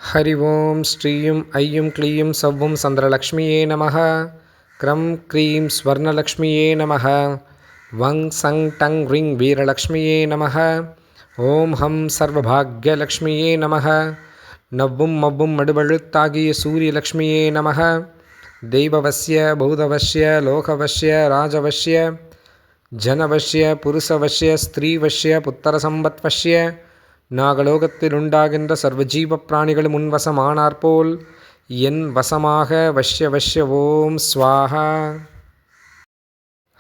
ஹரி ஓம் ஸ்ரீயும் ஐயும் க்ளீயும் சவ்வும் சந்திரலக்ஷ்மியே நமः. க்ரம் க்ரீம் ஸ்வர்ணலக்ஷ்மியே நமः. வங் சங் டங் ரிங் வீரலக்ஷ்மியே நமः. ஓம் ஹம் சர்வபாக்யலக்ஷ்மியே நமः. நவ்வும் மவ்வும் மடுவழுத்தாகிய சூரியலக்ஷ்மியே நமः. தெய்வவஸ்ய பூதவஸ்ய லோகவஸ்ய ராஜவஸ்ய ஜனவஸ்ய புருஷவஸ்ய ஸ்திரீவஸ்ய புத்திரசம்பத்வஸ்ய நாகலோகத்தில் உண்டாகின்ற சர்வஜீவ பிராணிகளும் முன்வசமானாற்போல் என் வசமாக வஷ்ய வஷ்ய ஓம் ஸ்வாஹா.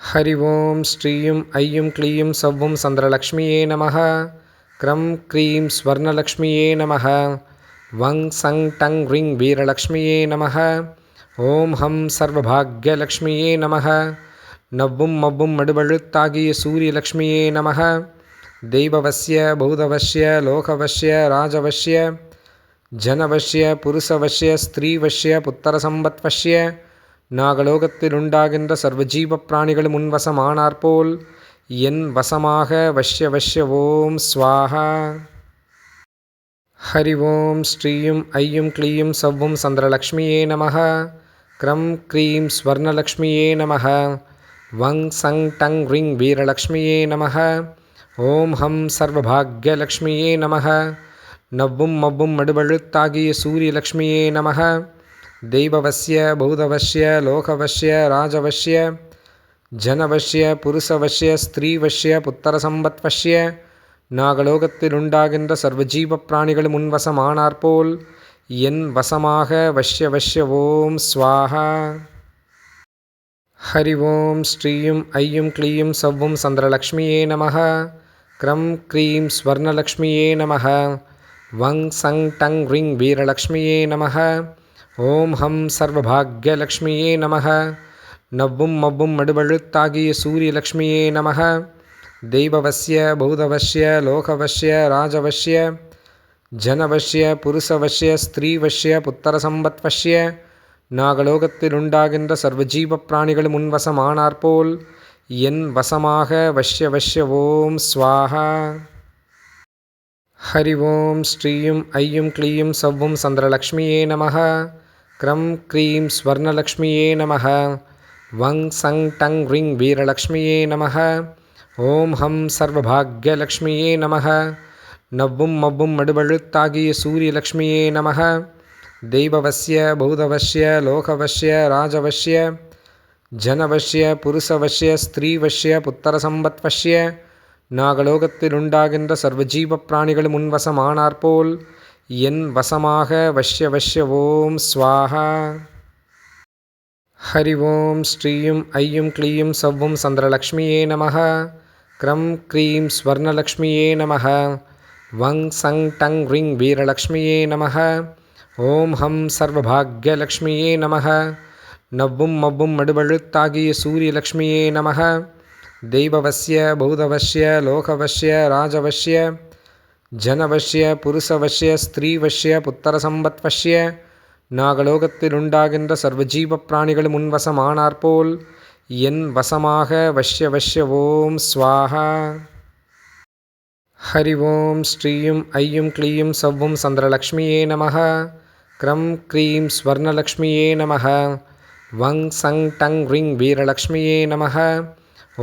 ஹரி ஓம் ஸ்ரீயும் ஐயும் க்ளீயும் சவ்வும் சந்திரலக்ஷ்மியே நமः. க்ரம் க்ரீம் ஸ்வர்ணலக்ஷ்மியே நமः. வங் சங் டங் ரிங் வீரலக்ஷ்மியே நமः. ஓம் ஹம் சர்வபாக்யலக்ஷ்மியே நமः. நவ்வும் மவ்வும் மடுவழுத்தாகிய சூரியலக்ஷ்மியே நமः. தெய்வவஸ்ய பூதவஸ்ய லோகவஸ்ய ராஜவஸ்ய ஜனவஸ்ய புருஷவஸ்ய ஸ்திரீவஸ்ய புத்திரசம்பத்வஸ்ய நாகலோகத்தில் உண்டாகின்ற சர்வஜீவ பிராணிகளும் முன்வசமானாற்போல் என் வசமாக வஷ்ய வஷ்ய ஓம் ஸ்வாஹா. ஹரி ஓம் ஸ்ரீயும் ஐயும் க்ளீயும் சவ்வும் சந்திரலக்ஷ்மியே நமः. க்ரம் க்ரீம் ஸ்வர்ணலக்ஷ்மியே நமः. வங் சங் டங் ரிங் வீரலக்ஷ்மியே நமः. ஓம் ஹம் சர்வபாக்யலக்ஷ்மியே நமः. நவ்வும் மவ்வும் மடுவழுத்தாகிய சூரியலக்ஷ்மியே நமः. தெய்வவஸ்ய பூதவஸ்ய லோகவஸ்ய ராஜவஸ்ய ஜனவஸ்ய புருஷவஸ்ய ஸ்திரீவஸ்ய புத்திரசம்பத்வஸ்ய நாகலோகத்தில் உண்டாகின்ற சர்வஜீவ பிராணிகளும் முன்வசமானாற்போல் என் வசமாக வஷ்ய வஷ்ய ஓம் ஸ்வாஹா. ஹரி ஓம் ஸ்ரீயும் ஐயும் க்ளீயும் சவ்வும் சந்திரலக்ஷ்மியே நமः. க்ரம் க்ரீம் ஸ்வர்ணலக்ஷ்மியே நமः. வங் சங் டங் ரிங் வீரலக்ஷ்மியே நமः. ஓம் ஹம் சர்வபாக்யலக்ஷ்மியே நமः. நவ்வும் மவ்வும் மடுவழுத்தாகிய சூரியலக்ஷ்மியே நமः. தெய்வவஸ்ய பூதவஸ்ய லோகவஸ்ய ராஜவஸ்ய ஜனவஸ்ய புருஷவஸ்ய ஸ்திரீவஸ்ய புத்திரசம்பத்வஸ்ய நாகலோகத்தில் உண்டாகின்ற சர்வஜீவ பிராணிகளும் முன்வசமானாற்போல் என் வசமாக வஷ்ய வஷ்ய ஓம் ஸ்வாஹா. ஹரி ஓம் ஸ்ரீயும் ஐயும் க்ளீயும் சவ்வும் சந்திரலக்ஷ்மியே நமः. க்ரம் க்ரீம் ஸ்வர்ணலக்ஷ்மியே நமः. வங் சங் டங் ரிங் வீரலக்ஷ்மியே நமः. ஓம் ஹம் சர்வபாக்யலக்ஷ்மியே நமः. நவ்வும் மவ்வும் மடுவழுத்தாகிய சூரியலக்ஷ்மியே நமः. தெய்வவஸ்ய பூதவஸ்ய லோகவஸ்ய ராஜவஸ்ய ஜனவஸ்ய புருஷவஸ்ய ஸ்திரீவஸ்ய புத்திரசம்பத்வஸ்ய நாகலோகத்தில் உண்டாகின்ற சர்வஜீவ பிராணிகளும் முன்வசமானாற்போல் என் வசமாக வஷ்ய வஷ்ய ஓம் ஸ்வாஹா. ஹரி ஓம் ஸ்ரீயும் ஐயும் க்ளீயும் சவ்வும் சந்திரலக்ஷ்மியே நமः. க்ரம் க்ரீம் ஸ்வர்ணலக்ஷ்மியே நமः. வங் சங் டங் ரிங் வீரலக்ஷ்மியே நமः. ஓம் ஹம் சர்வபாக்யலக்ஷ்மியே நமः. நவ்வும் மவ்வும் மடுவழுத்தாகிய சூரியலக்ஷ்மியே நமः. தெய்வவஸ்ய பூதவஸ்ய லோகவஸ்ய ராஜவஸ்ய ஜனவஸ்ய புருஷவஸ்ய ஸ்திரீவஸ்ய புத்திரசம்பத்வஸ்ய நாகலோகத்தில் உண்டாகின்ற சர்வஜீவ பிராணிகளும் முன்வசமானாற்போல் என் வசமாக வஷ்ய வஷ்ய ஓம் ஸ்வாஹா. ஹரி ஓம் ஸ்ரீயும் ஐயும் க்ளீயும் சவ்வும் சந்திரலக்ஷ்மியே நமः. க்ரம் க்ரீம் ஸ்வர்ணலக்ஷ்மியே நமः. வங் சங் டங் ரிங் வீரலக்ஷ்மியே நமः.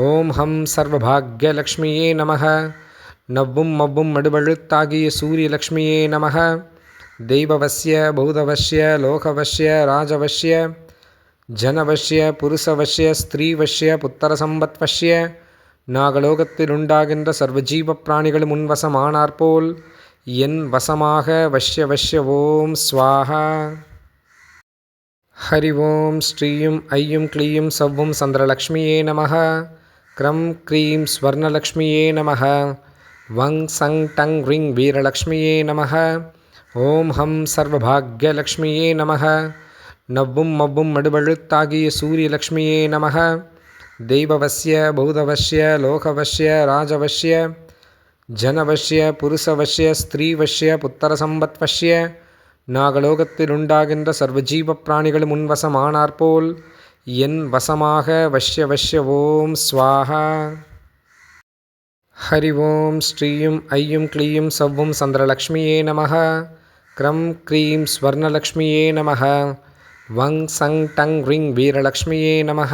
ஓம் ஹம் சர்வபாக்யலக்ஷ்மியே நமः. நவ்வும் மவ்வும் மடுவழுத்தாகிய சூரியலக்ஷ்மியே நமः. தெய்வவஸ்ய பூதவஸ்ய லோகவஸ்ய ராஜவஸ்ய ஜனவஸ்ய புருஷவஸ்ய ஸ்திரீவஸ்ய புத்திரசம்பத்வஸ்ய நாகலோகத்தில் உண்டாகின்ற சர்வஜீவ பிராணிகளும் முன்வசமானாற்போல் என் வசமாக வஷ்ய வஷ்ய ஓம் ஸ்வாஹா. ஹரி ஓம் ஸ்ரீயும் ஐயும் க்ளீயும் சவ்வும் சந்திரலக்ஷ்மியே நமः. க்ரம் க்ரீம் ஸ்வர்ணலக்ஷ்மியே நமः. வங் சங் டங் ரிங் வீரலக்ஷ்மியே நமः. ஓம் ஹம் சர்வபாக்யலக்ஷ்மியே நமः. நவ்வும் மவ்வும் மடுவழுத்தாகிய சூரியலக்ஷ்மியே நமः. தெய்வவஸ்ய பூதவஸ்ய லோகவஸ்ய ராஜவஸ்ய ஜனவசிய புருஷவசிய ஸ்திரீவசிய புத்திரசம்பத்வசிய நாகலோகத்தில் உண்டாகின்ற சர்வஜீவ பிராணிகளும் உன்வசம் ஆனாற்போல் என் வசமாக வஷ்ய வஷ்ய ஓம் ஸ்வாஹா. ஹரி ஓம் ஸ்ரீயும் ஐயும் க்ளீயும் சவ்வும் சந்திரலக்ஷ்மியே நமः. க்ரம் க்ரீம் ஸ்வர்ணலக்ஷ்மியே நமः. வங் சங் டங் ரிங் வீரலக்ஷ்மியே நமः.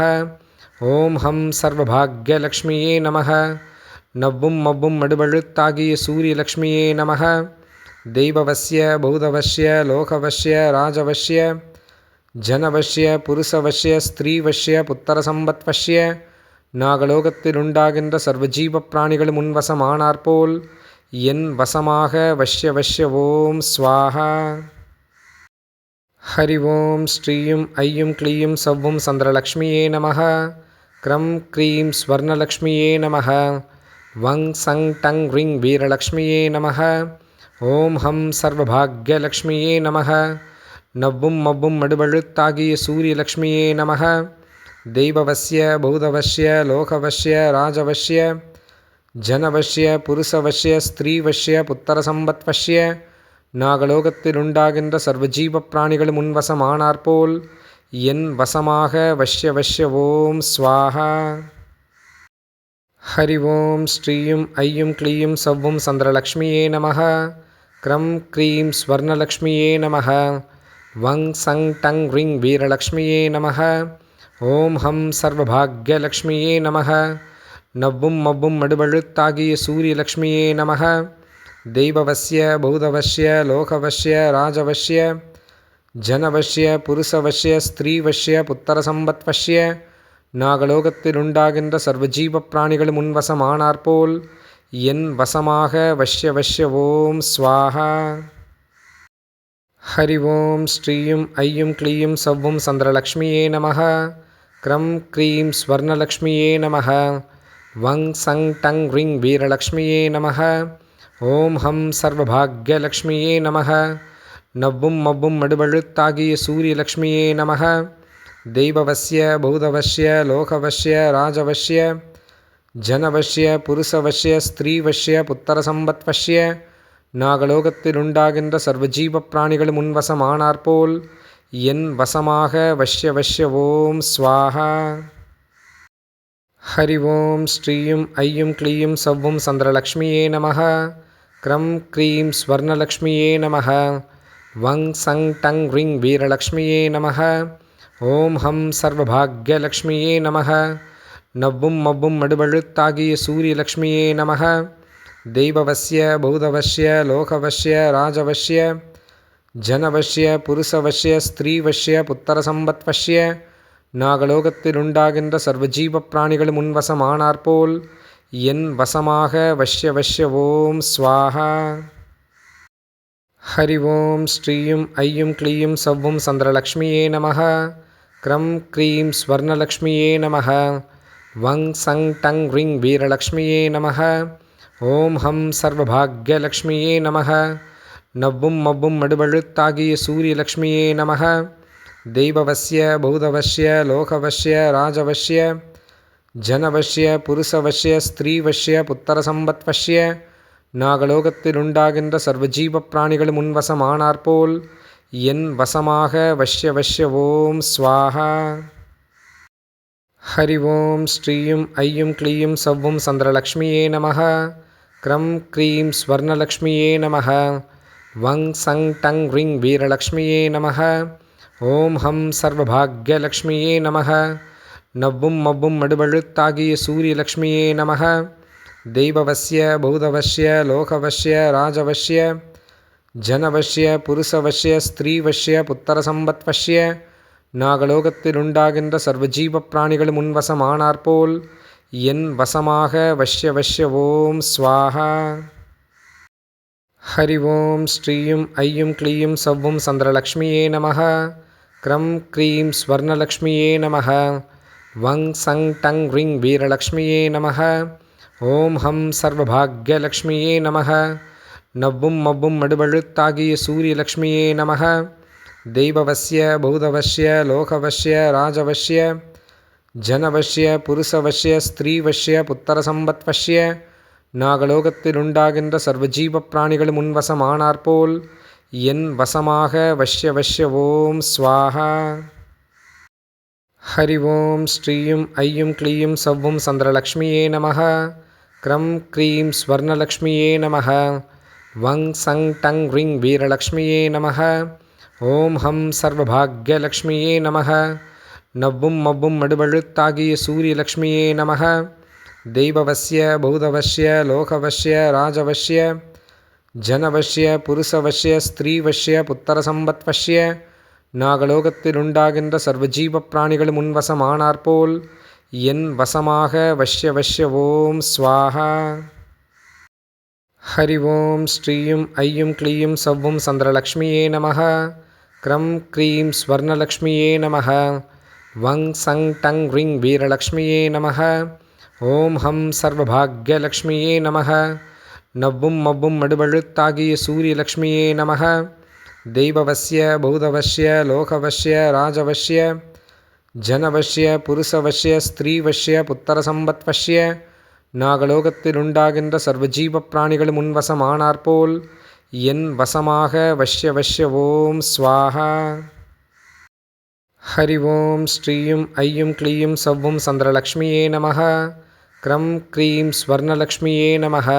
ஓம் ஹம் சர்வபாக்யலக்ஷ்மியே நமः. நவ்வும் மவ்வும் மடுவழுத்தாகிய சூரியலக்ஷ்மியே நமः. தெய்வவசிய பூதவசிய லோகவசிய ராஜவசிய ஜனவசிய புருஷவசிய ஸ்திரீவசிய புத்திரசம்பத்வசிய நாகலோகத்தில் உண்டாகின்ற சர்வஜீவ பிராணிகளும் உன்வசம் ஆனாற்போல் என் வசமாக வஷ்ய வஷ்ய ஓம் ஸ்வாஹா. ஹரி ஓம் ஸ்ரீயும் ஐயும் க்ளீயும் சவ்வும் சந்திரலக்ஷ்மியே நமः. க்ரம் க்ரீம் ஸ்வர்ணலக்ஷ்மியே நமः. வங் சங் டங் ரிங் வீரலக்ஷ்மியே நமः. ஓம் ஹம் சர்வபாக்யலக்ஷ்மியே நமः. நவ்வும் மவ்வும் மடுவழுத்தாகிய சூரியலக்ஷ்மியே நமः. தெய்வவசிய பூதவசிய லோகவசிய ராஜவசிய ஜனவசிய புருஷவசிய ஸ்திரீவசிய புத்திரசம்பத்வசிய நாகலோகத்தில் உண்டாகின்ற சர்வஜீவ பிராணிகளும் உன்வசம் ஆனாற்போல் என் வசமாக வஷ்ய வஷ்ய ஓம் ஸ்வாஹா. ஹரி ஓம் ஸ்ரீயும் ஐயும் க்ளீயும் சவ்வும் சந்திரலக்ஷ்மியே நமः. க்ரம் க்ரீம் ஸ்வர்ணலக்ஷ்மியே நமः. வங் சங் டங் ரிங் வீரலக்ஷ்மியே நமः. ஓம் ஹம் சர்வபாக்யலக்ஷ்மியே நமः. நவ்வும் மவ்வும் மடுவழுத்தாகிய சூரியலக்ஷ்மியே நமः. தெய்வவசிய பூதவசிய லோகவசிய ராஜவசிய ஜனவசிய புருஷவசிய ஸ்திரீவசிய புத்திரசம்பத்வசிய நாகலோகத்தில் உண்டாகின்ற சர்வஜீவ பிராணிகளும் உன்வசம் ஆனாற்போல் என் வசமாக வஷ்ய வஷ்ய ஓம் ஸ்வாஹா. ஹரி ஓம் ஸ்ரீயும் ஐயும் க்ளீயும் சவ்வும் சந்திரலக்ஷ்மியே நமः. க்ரம் க்ரீம் ஸ்வர்ணலக்ஷ்மியே நமः. வங் சங் டங் ரிங் வீரலக்ஷ்மியே நமः. ஓம் ஹம் சர்வபாக்யலக்ஷ்மியே நமः. நவ்வும் மவ்வும் மடுவழுத்தாகிய சூரியலக்ஷ்மியே நமः. தெய்வவசிய பூதவசிய லோகவசிய ராஜவசிய ஜனவசிய புருஷவசிய ஸ்திரீவசிய புத்திரசம்பத்வசிய நாகலோகத்தில் உண்டாகின்ற சர்வஜீவ பிராணிகளும் உன்வசம் ஆனாற்போல் என் வசமாக வஷ்ய வஷ்ய ஓம் ஸ்வாஹா. ஹரி ஓம் ஸ்ரீயும் ஐயும் க்ளீயும் சவ்வும் சந்திரலக்ஷ்மியே நமः. க்ரம் க்ரீம் ஸ்வர்ணலக்ஷ்மியே நமः. வங் சங் டங் ரிங் வீரலக்ஷ்மியே நமः. ஓம் ஹம் சர்வபாக்யலக்ஷ்மியே நமः. நவ்வும் மவ்வும் மடுவழுத்தாகிய சூரியலக்ஷ்மியே நமः. தெய்வவசிய பூதவசிய லோகவசிய ராஜவசிய ஜனவசிய புருஷவசிய ஸ்திரீவசிய புத்திரசம்பத்வசிய நாகலோகத்தில் உண்டாகின்ற சர்வஜீவ பிராணிகளும் உன்வசம் ஆனாற்போல் என் வசமாக வஷ்ய வஷ்ய ஓம் ஸ்வாஹா. ஹரி ஓம் ஸ்ரீயும் ஐயும் க்ளீயும் சவ்வும் சந்திரலக்ஷ்மியே நமः. க்ரம் க்ரீம் ஸ்வர்ணலக்ஷ்மியே நமः. வங் சங் டங் ரிங் வீரலக்ஷ்மியே நமः. ஓம் ஹம் சர்வபாக்யலக்ஷ்மியே நமः. நவ்வும் மவ்வும் மடுவழுத்தாகிய சூரியலக்ஷ்மியே நமः. தெய்வவசிய பூதவசிய லோகவசிய ராஜவசிய ஜனவசிய புருஷவசிய ஸ்திரீவசிய புத்திரசம்பத்வசிய நாகலோகத்தில் உண்டாகின்ற சர்வஜீவ பிராணிகளும் உன்வசம் ஆனாற்போல் என் வசமாக வஷ்ய வஷ்ய ஓம் ஸ்வாஹா. ஹரி ஓம் ஸ்ரீயும் ஐயும் க்ளீயும் சவ்வும் சந்திரலக்ஷ்மியே நமः. க்ரம் க்ரீம் ஸ்வர்ணலக்ஷ்மியே நமः. வங் சங் டங் ரிங் வீரலக்ஷ்மியே நமः. ஓம் ஹம் சர்வபாக்யலக்ஷ்மியே நமः. நவ்வும் மவ்வும் மடுவழுத்தாகிய சூரியலக்ஷ்மியே நமः. தெய்வவசிய பூதவசிய லோகவசிய ராஜவசிய ஜனவசிய புருஷவசிய ஸ்திரீவசிய புத்திரசம்பத்வசிய நாகலோகத்தில் உண்டாகின்ற சர்வஜீவ பிராணிகளும் உன்வசம் ஆனாற்போல் என் வசமாக வஷ்ய வஷ்ய ஓம் ஸ்வாஹா. ஹரி ஓம் ஸ்ரீயும் ஐயும் க்ளீயும் சவ்வும் சந்திரலக்ஷ்மியே நமः. க்ரம் க்ரீம் ஸ்வர்ணலக்ஷ்மியே நமः. வங் சங் டங் ரிங் வீரலக்ஷ்மியே நமः. ஓம் ஹம் சர்வபாக்யலக்ஷ்மியே நமः. நவ்வும் மவ்வும் மடுவழுத்தாகிய சூரியலக்ஷ்மியே நமः. தெய்வவசிய பூதவசிய லோகவசிய ராஜவசிய ஜனவசிய புருஷவசிய ஸ்திரீவசிய புத்திரசம்பத்வசிய நாகலோகத்தில் உண்டாகின்ற சர்வஜீவ பிராணிகளும் உன்வசம் ஆனாற்போல் என் வசமாக வஷ்ய வஷ்ய ஓம் ஸ்வாஹா. ஹரி ஓம் ஸ்ரீயும் ஐயும் க்ளீயும் சவ்வும் சந்திரலக்ஷ்மியே நமः. க்ரம் க்ரீம் ஸ்வர்ணலக்ஷ்மியே நமः. வங் சங் டங் ரிங் வீரலக்ஷ்மியே நமः. ஓம் ஹம் சர்வபாக்யலக்ஷ்மியே நமः. நவ்வும் மவ்வும் மடுவழுத்தாகிய சூரியலக்ஷ்மியே நமः. தெய்வவஸ்ய பூதவஸ்ய லோகவஸ்ய ராஜவஸ்ய ஜனவஸ்ய புருஷவஸ்ய ஸ்திரீவஸ்ய புத்திரசம்பத்வஸ்ய நாகலோகத்தில் உண்டாகின்ற சர்வஜீவ பிராணிகளும் உன்வசம் ஆனாற்போல் என் வசமாக வஷ்ய வஷ்ய ஓம் ஸ்வாஹா. ஹரி ஓம் ஸ்ரீயும் ஐயும் க்ளீயும் சவ்வும் சந்திரலக்ஷ்மியே நமः. க்ரம் க்ரீம் ஸ்வர்ணலக்ஷ்மியே நமः. வங் சங் டங் ரிங் வீரலக்ஷ்மியே நமः. ஓம் ஹம் சர்வபாக்யலக்ஷ்மியே நமः. நவ்வும் மவ்வும் மடுவழுத்தாகிய சூரியலக்ஷ்மியே நமः. தெய்வவஸ்ய பூதவஸ்ய லோகவஸ்ய ராஜவஸ்ய ஜனவஸ்ய புருஷவஸ்ய ஸ்திரீவஸ்ய புத்திரசம்பத்வஸ்ய நாகலோகத்தில் உண்டாகின்ற சர்வஜீவ பிராணிகளும் உன்வசம் ஆனாற்போல் என் வசமாக வஷ்ய வஷ்ய ஓம் ஸ்வாஹா. ஹரி ஓம் ஸ்ரீயும் ஐயும் க்ளீயும் சவ்வும் சந்திரலக்ஷ்மியே நமः. க்ரம் க்ரீம் ஸ்வர்ணலக்ஷ்மியே நமः.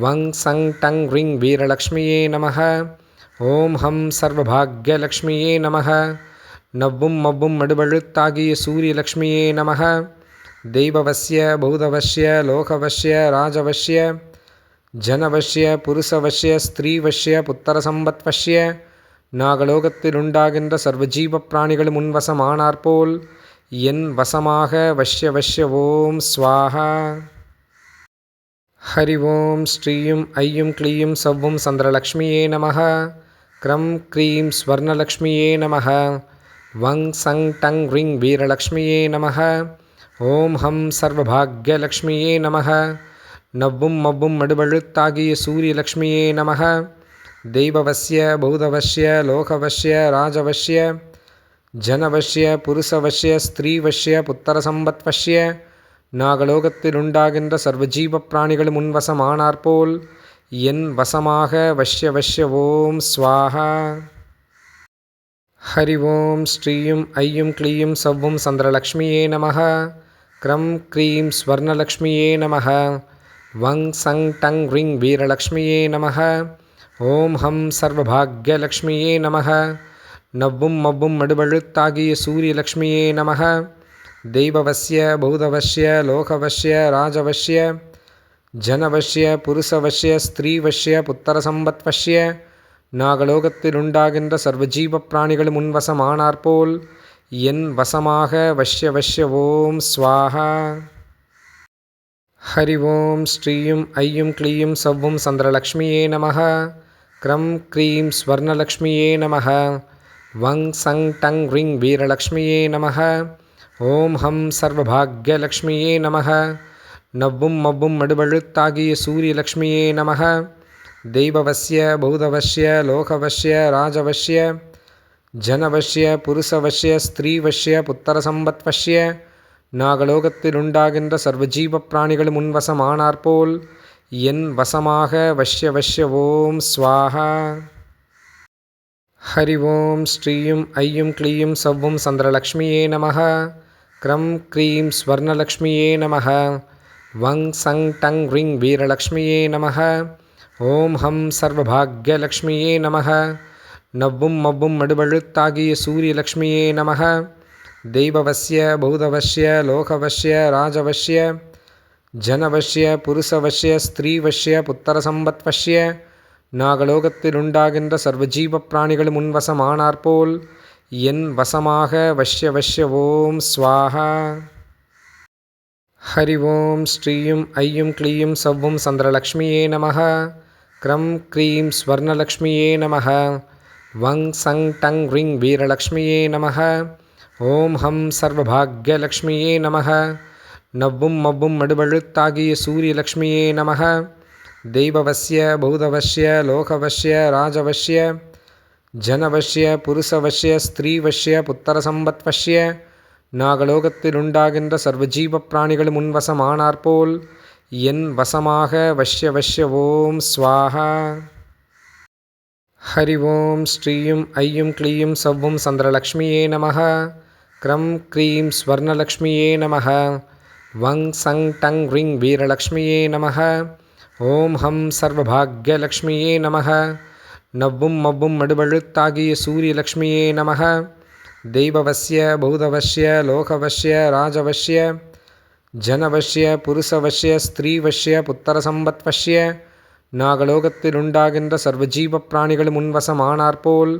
வங் சங் டங் ரிங் வீரலக்ஷ்மியே நமः. ஓம் ஹம் சர்வபாக்யலக்ஷ்மியே நமः. நவ்வும் மவ்வும் மடுவழுத்தாகிய சூரியலக்ஷ்மியே நமः. தெய்வவஸ்ய பூதவஸ்ய லோகவஸ்ய ராஜவஸ்ய ஜனவஸ்ய புருஷவஸ்ய ஸ்திரீவஸ்ய புத்திரசம்பத்வஸ்ய நாகலோகத்தில் உண்டாகின்ற சர்வஜீவ பிராணிகளும் உன்வசம் ஆனாற்போல் என் வசமாக வஷ்ய வஷ்ய ஓம் ஸ்வாஹா. ஹரி ஓம் ஸ்ரீயும் ஐயும் க்ளீயும் சவ்வும் சந்திரலக்ஷ்மியே நமः. க்ரம் க்ரீம் ஸ்வர்ணலக்ஷ்மியே நமः. வங் சங் டங் ரிங் வீரலக்ஷ்மியே நமः. ஓம் ஹம் சர்வபாக்யலக்ஷ்மியே நமः. நவ்வும் மவ்வும் மடுவழுத்தாகிய சூரியலக்ஷ்மியே நமः. தெய்வவஸ்ய பூதவஸ்ய லோகவஸ்ய ராஜவஸ்ய ஜனவஸ்ய புருஷவஸ்ய ஸ்திரீவஸ்ய புத்திரசம்பத்வஸ்ய நாகலோகத்தில் உண்டாகின்ற சர்வஜீவ பிராணிகளும் உன்வசம் ஆனாற்போல் என் வசமாக வஷ்ய வஷ்ய ஓம் ஸ்வாஹா. ஹரி ஓம் ஸ்ரீயும் ஐயும் க்ளீயும் சவ்வும் சந்திரலக்ஷ்மியே நமः. க்ரம் க்ரீம் ஸ்வர்ணலக்ஷ்மியே நமः. வங் சங் டங் ரிங் வீரலக்ஷ்மியே நமः. ஓம் ஹம் சர்வபாக்யலக்ஷ்மியே நமः. நவ்வும் மவ்வும் மடுவழுத்தாகிய சூரியலக்ஷ்மியே நமः. தெய்வவஸ்ய பூதவஸ்ய லோகவஸ்ய ராஜவஸ்ய ஜனவஸ்ய புருஷவஸ்ய ஸ்திரீவஸ்ய புத்திரசம்பத்வஸ்ய நாகலோகத்தில் உண்டாகின்ற சர்வஜீவ பிராணிகளும் உன்வசம் ஆனாற்போல் என் வசமாக வஷ்ய வஷ்ய ஓம் ஸ்வாஹா. ஹரி ஓம் ஸ்ரீயும் ஐயும் க்ளீயும் சவ்வும் சந்திரலக்ஷ்மியே நமः. க்ரம் க்ரீம் ஸ்வர்ணலக்ஷ்மியே நமः. வங் சங் டங் ரிங் வீரலக்ஷ்மியே நமः. ஓம் ஹம் சர்வபாக்யலக்ஷ்மியே நமः. நவ்வும் மவ்வும் மடுவழுத்தாகிய சூரியலக்ஷ்மியே நமः. தெய்வவஸ்ய பூதவஸ்ய லோகவஸ்ய ராஜவஸ்ய ஜனவஸ்ய புருஷவஸ்ய ஸ்திரீவஸ்ய புத்திரசம்பத்வஸ்ய நாகலோகத்தில் உண்டாகின்ற சர்வஜீவ பிராணிகளும் உன்வசம் ஆனாற்போல் என் வசமாக வஷ்ய வஷ்ய ஓம் ஸ்வாஹா. ஹரி ஓம் ஸ்ரீயும் ஐயும் க்ளீயும் சவ்வும் சந்திரலக்ஷ்மியே நமः. க்ரம் க்ரீம் ஸ்வர்ணலக்ஷ்மியே நமः. வங் சங் டங் ரிங் வீரலக்ஷ்மியே நமः. ஓம் ஹம் சர்வபாக்யலக்ஷ்மியே நமः. நவ்வும் மவ்வும் மடுவழுத்தாகிய சூரியலக்ஷ்மியே நமः. தெய்வவஸ்ய பூதவஸ்ய லோகவஸ்ய ராஜவஸ்ய ஜனவஸ்ய புருஷவஸ்ய ஸ்திரீவஸ்ய புத்திரசம்பத்வஸ்ய நாகலோகத்தில் உண்டாகின்ற சர்வஜீவ பிராணிகளும் உன்வசம் ஆனாற்போல் என் வசமாக வஷ்ய வஷ்ய ஓம் ஸ்வாஹா. ஹரி ஓம் ஸ்ரீயும் ஐயும் க்ளீயும் சவ்வும் சந்திரலக்ஷ்மியே நமः. க்ரம் க்ரீம் ஸ்வர்ணலக்ஷ்மியே நமः. வங் சங் டங் ரிங் வீரலக்ஷ்மியே நமः. ஓம் ஹம் சர்வபாக்யலக்ஷ்மியே நமः. நவ்வும் மவ்வும் மடுவழுத்தாகிய சூரியலக்ஷ்மியே நமः. தெய்வவஸ்ய பூதவஸ்ய லோகவஸ்ய ராஜவஸ்ய ஜனவஸ்ய புருஷவஸ்ய ஸ்திரீவஸ்ய புத்திரசம்பத்வஸ்ய நாகலோகத்தில் உண்டாகின்ற சர்வஜீவ பிராணிகளும் உன்வசம் ஆனாற்போல் என் வசமாக வஷ்ய வஷ்ய ஓம் ஸ்வாஹா. ஹரி ஓம் ஸ்ரீயும் ஐயும் க்ளீயும் சவ்வும் சந்திரலக்ஷ்மியே நமः. க்ரம் க்ரீம் ஸ்வர்ணலக்ஷ்மியே நமः. வங் சங் டங் ரிங் வீரலக்ஷ்மியே நமः. ஓம் ஹம் சர்வபாக்யலக்ஷ்மியே நமः. நவ்வும் மவ்வும் மடுவழுத்தாகிய சூரியலக்ஷ்மியே நமः. தெய்வவஸ்ய பூதவஸ்ய லோகவஸ்ய ராஜவஸ்ய ஜனவஸ்ய புருஷவஸ்ய ஸ்திரீவஸ்ய புத்திரசம்பத்வஸ்ய நாகலோகத்தில் உண்டாகின்ற சர்வஜீவ பிராணிகளும் முன்வசமானாற்போல்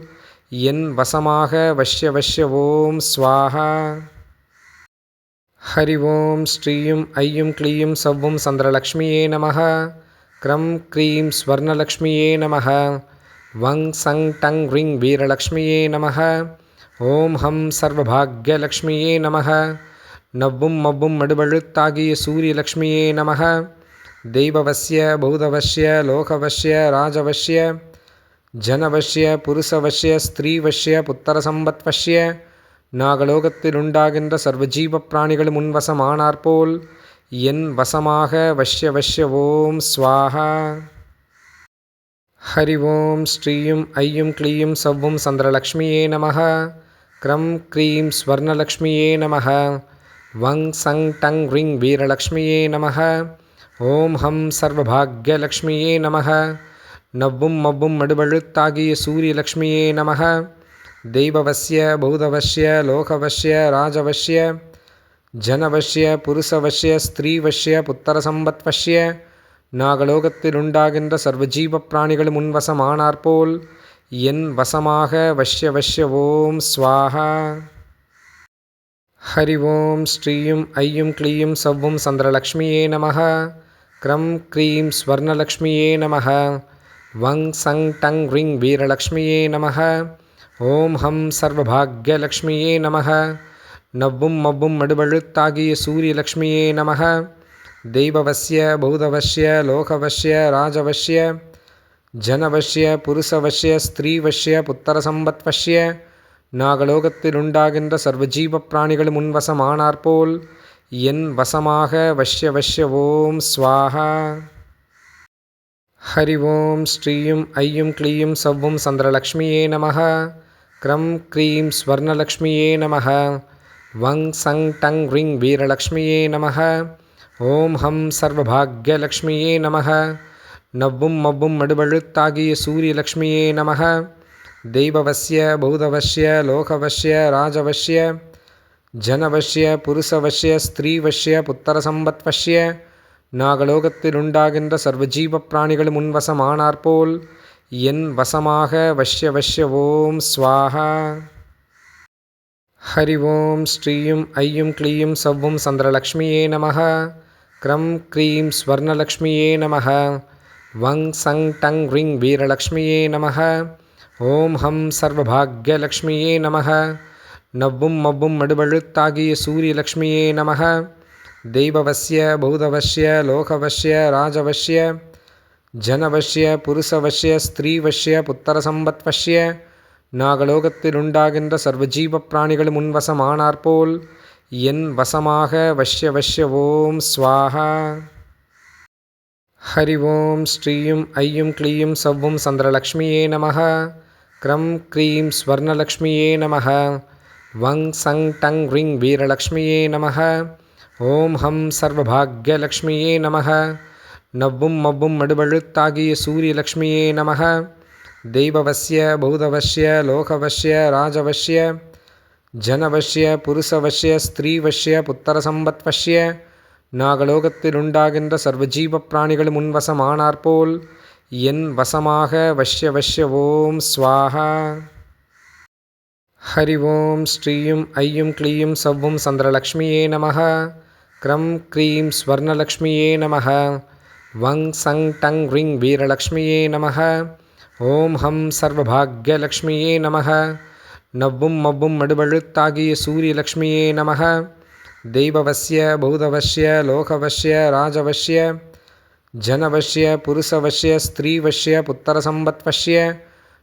என் வசமாக வஷ்ய வஷ்ய ஓம் ஸ்வாஹா. ஹரி ஓம் ஸ்ரீயும் ஐயும் க்ளீயும் சவ்வும் சந்திரலக்ஷ்மியே நமः. க்ரம் க்ரீம் ஸ்வர்ணலக்ஷ்மியே நமः. வங் சங் டங் ரிங் வீரலக்ஷ்மியே நமः. ஓம் ஹம் சர்வபாக்யலக்ஷ்மியே நமः. நவ்வும் மவ்வும் மடுவழுத்தாகிய சூரியலக்ஷ்மியே நமः. தெய்வவஸ்ய பூதவஸ்ய லோகவஸ்ய ராஜவஸ்ய ஜனவஸ்ய புருஷவஸ்ய ஸ்திரீவஸ்ய புத்திரசம்பத்வஸ்ய நாகலோகத்தில் உண்டாகின்ற சர்வஜீவ பிராணிகளும் முன்வசமானாற்போல் என் வசமாக வஷ்ய வஷ்ய ஓம் ஸ்வாஹா. ஹரி ஓம் ஸ்ரீயும் ஐயும் க்ளீயும் சவ்வும் சந்திரலக்ஷ்மியே நமः. க்ரம் க்ரீம் ஸ்வர்ணலக்ஷ்மியே நமः. வங் சங் டங் ரிங் வீரலக்ஷ்மியே நமः. ஓம் ஹம் சர்வபாக்யலக்ஷ்மியே நமः. நவ்வும் மவ்வும் மடுவழுத்தாகிய சூரியலக்ஷ்மியே நமः. தெய்வவஸ்ய பூதவஸ்ய லோகவஸ்ய ராஜவஸ்ய ஜனவஸ்ய புருஷவஸ்ய ஸ்திரீவஸ்ய புத்திரசம்பத்வஸ்ய நாகலோகத்தில் உண்டாகின்ற சர்வஜீவ பிராணிகளும் முன்வசமானாற்போல் என் வசமாக வஷ்ய வஷ்ய ஓம் ஸ்வாஹா. ஹரி ஓம் ஸ்ரீயும் ஐயும் க்ளீயும் சவ்வும் சந்திரலக்ஷ்மியே நமः. க்ரம் க்ரீம் ஸ்வர்ணலக்ஷ்மியே நமः. வங் சங் டங் ரிங் வீரலக்ஷ்மியே நமः. ஓம் ஹம் சர்வபாக்யலக்ஷ்மியே நமः. நவ்வும் மவ்வும் மடுவழுத்தாகிய சூரியலக்ஷ்மியே நமः. தெய்வவஸ்ய பூதவஸ்ய லோகவஸ்ய ராஜவஸ்ய ஜனவஸ்ய புருஷவஸ்ய ஸ்திரீவஸ்ய புத்திரசம்பத்வஸ்ய நாகலோகத்தில் உண்டாகின்ற சர்வஜீவ பிராணிகளும் முன்வசமானாற்போல் என் வசமாக வஷ்ய வஷ்ய ஓம் ஸ்வாஹா. ஹரி ஓம் ஸ்ரீயும் ஐயும் க்ளீயும் சவ்வும் சந்திரலக்ஷ்மியே நமः. க்ரம் க்ரீம் ஸ்வர்ணலக்ஷ்மியே நமः. வங் சங் டங் ரிங் வீரலக்ஷ்மியே நமः. ஓம் ஹம் சர்வபாக்யலக்ஷ்மியே நமः. நவ்வும் மவ்வும் மடுவழுத்தாகிய சூரியலக்ஷ்மியே நமः. தெய்வவஸ்ய பூதவஸ்ய லோகவஸ்ய ராஜவஸ்ய ஜனவஸ்ய புருஷவஸ்ய ஸ்திரீவஸ்ய புத்திரசம்பத்வஸ்ய நாகலோகத்தில் உண்டாகின்ற சர்வஜீவ பிராணிகளும் முன்வசமானாற்போல் என் வசமாக வஷ்ய வஷ்ய ஓம் ஸ்வாஹா. ஹரி ஓம் ஸ்ரீயும் ஐயும் க்ளீயும் சவ்வும் சந்திரலக்ஷ்மியே நமः. க்ரம் க்ரீம் ஸ்வர்ணலக்ஷ்மியே நமः. வங் சங் டங் ரிங் வீரலக்ஷ்மியே நமः. ஓம் ஹம் சர்வபாக்யலக்ஷ்மியே நமः. நவ்வும் மவ்வும் மடுவழுத்தாகிய சூரியலக்ஷ்மியே நமः. தெய்வவஸ்ய பூதவஸ்ய லோகவஸ்ய ராஜவஸ்ய ஜனவஸ்ய புருஷவஸ்ய ஸ்திரீவஸ்ய புத்திரசம்பத்வஸ்ய நாகலோகத்தில் உண்டாகின்ற சர்வஜீவ பிராணிகளும் முன்வசமானாற்போல் என் வசமாக வஷ்ய வஷ்ய ஓம் ஸ்வாஹா. ஹரி ஓம் ஸ்ரீயும் ஐயும் க்ளீயும் சவ்வும் சந்திரலக்ஷ்மியே நமः. க்ரம் க்ரீம் ஸ்வர்ணலக்ஷ்மியே நமः. வங் சங் டங் ரிங் வீரலக்ஷ்மியே நமः. ஓம் ஹம் சர்வபாக்யலக்ஷ்மியே நமः. நவ்வும் மவ்வும் மடுவழுத்தாகிய சூரியலக்ஷ்மியே நமः. தெய்வவஸ்ய பூதவஸ்ய லோகவஸ்ய ராஜவஸ்ய ஜனவஸ்ய புருஷவஸ்ய ஸ்திரீவஸ்ய புத்திரசம்பத்வஸ்ய நாகலோகத்தில் உண்டாகின்ற சர்வஜீவ பிராணிகளும் முன்வசமானாற்போல் என் வசமாக வஷ்ய வஷ்ய ஓம் ஸ்வாஹா. ஹரி ஓம் ஸ்ரீயும் ஐயும் க்ளீயும் சவ்வும் சந்திரலக்ஷ்மியே நமः. க்ரம் க்ரீம் ஸ்வர்ணலக்ஷ்மியே நமः. வங் சங் டங் ரிங் வீரலக்ஷ்மியே நமः. ஓம் ஹம் சர்வபாக்யலக்ஷ்மியே நமः. நவ்வும் மவ்வும் மடுவழுத்தாகிய சூரியலக்ஷ்மியே நமः. தெய்வவஸ்ய பூதவஸ்ய லோகவஸ்ய ராஜவஸ்ய ஜனவஸ்ய புருஷவஸ்ய ஸ்திரீவஸ்ய புத்திரசம்பத்வஸ்ய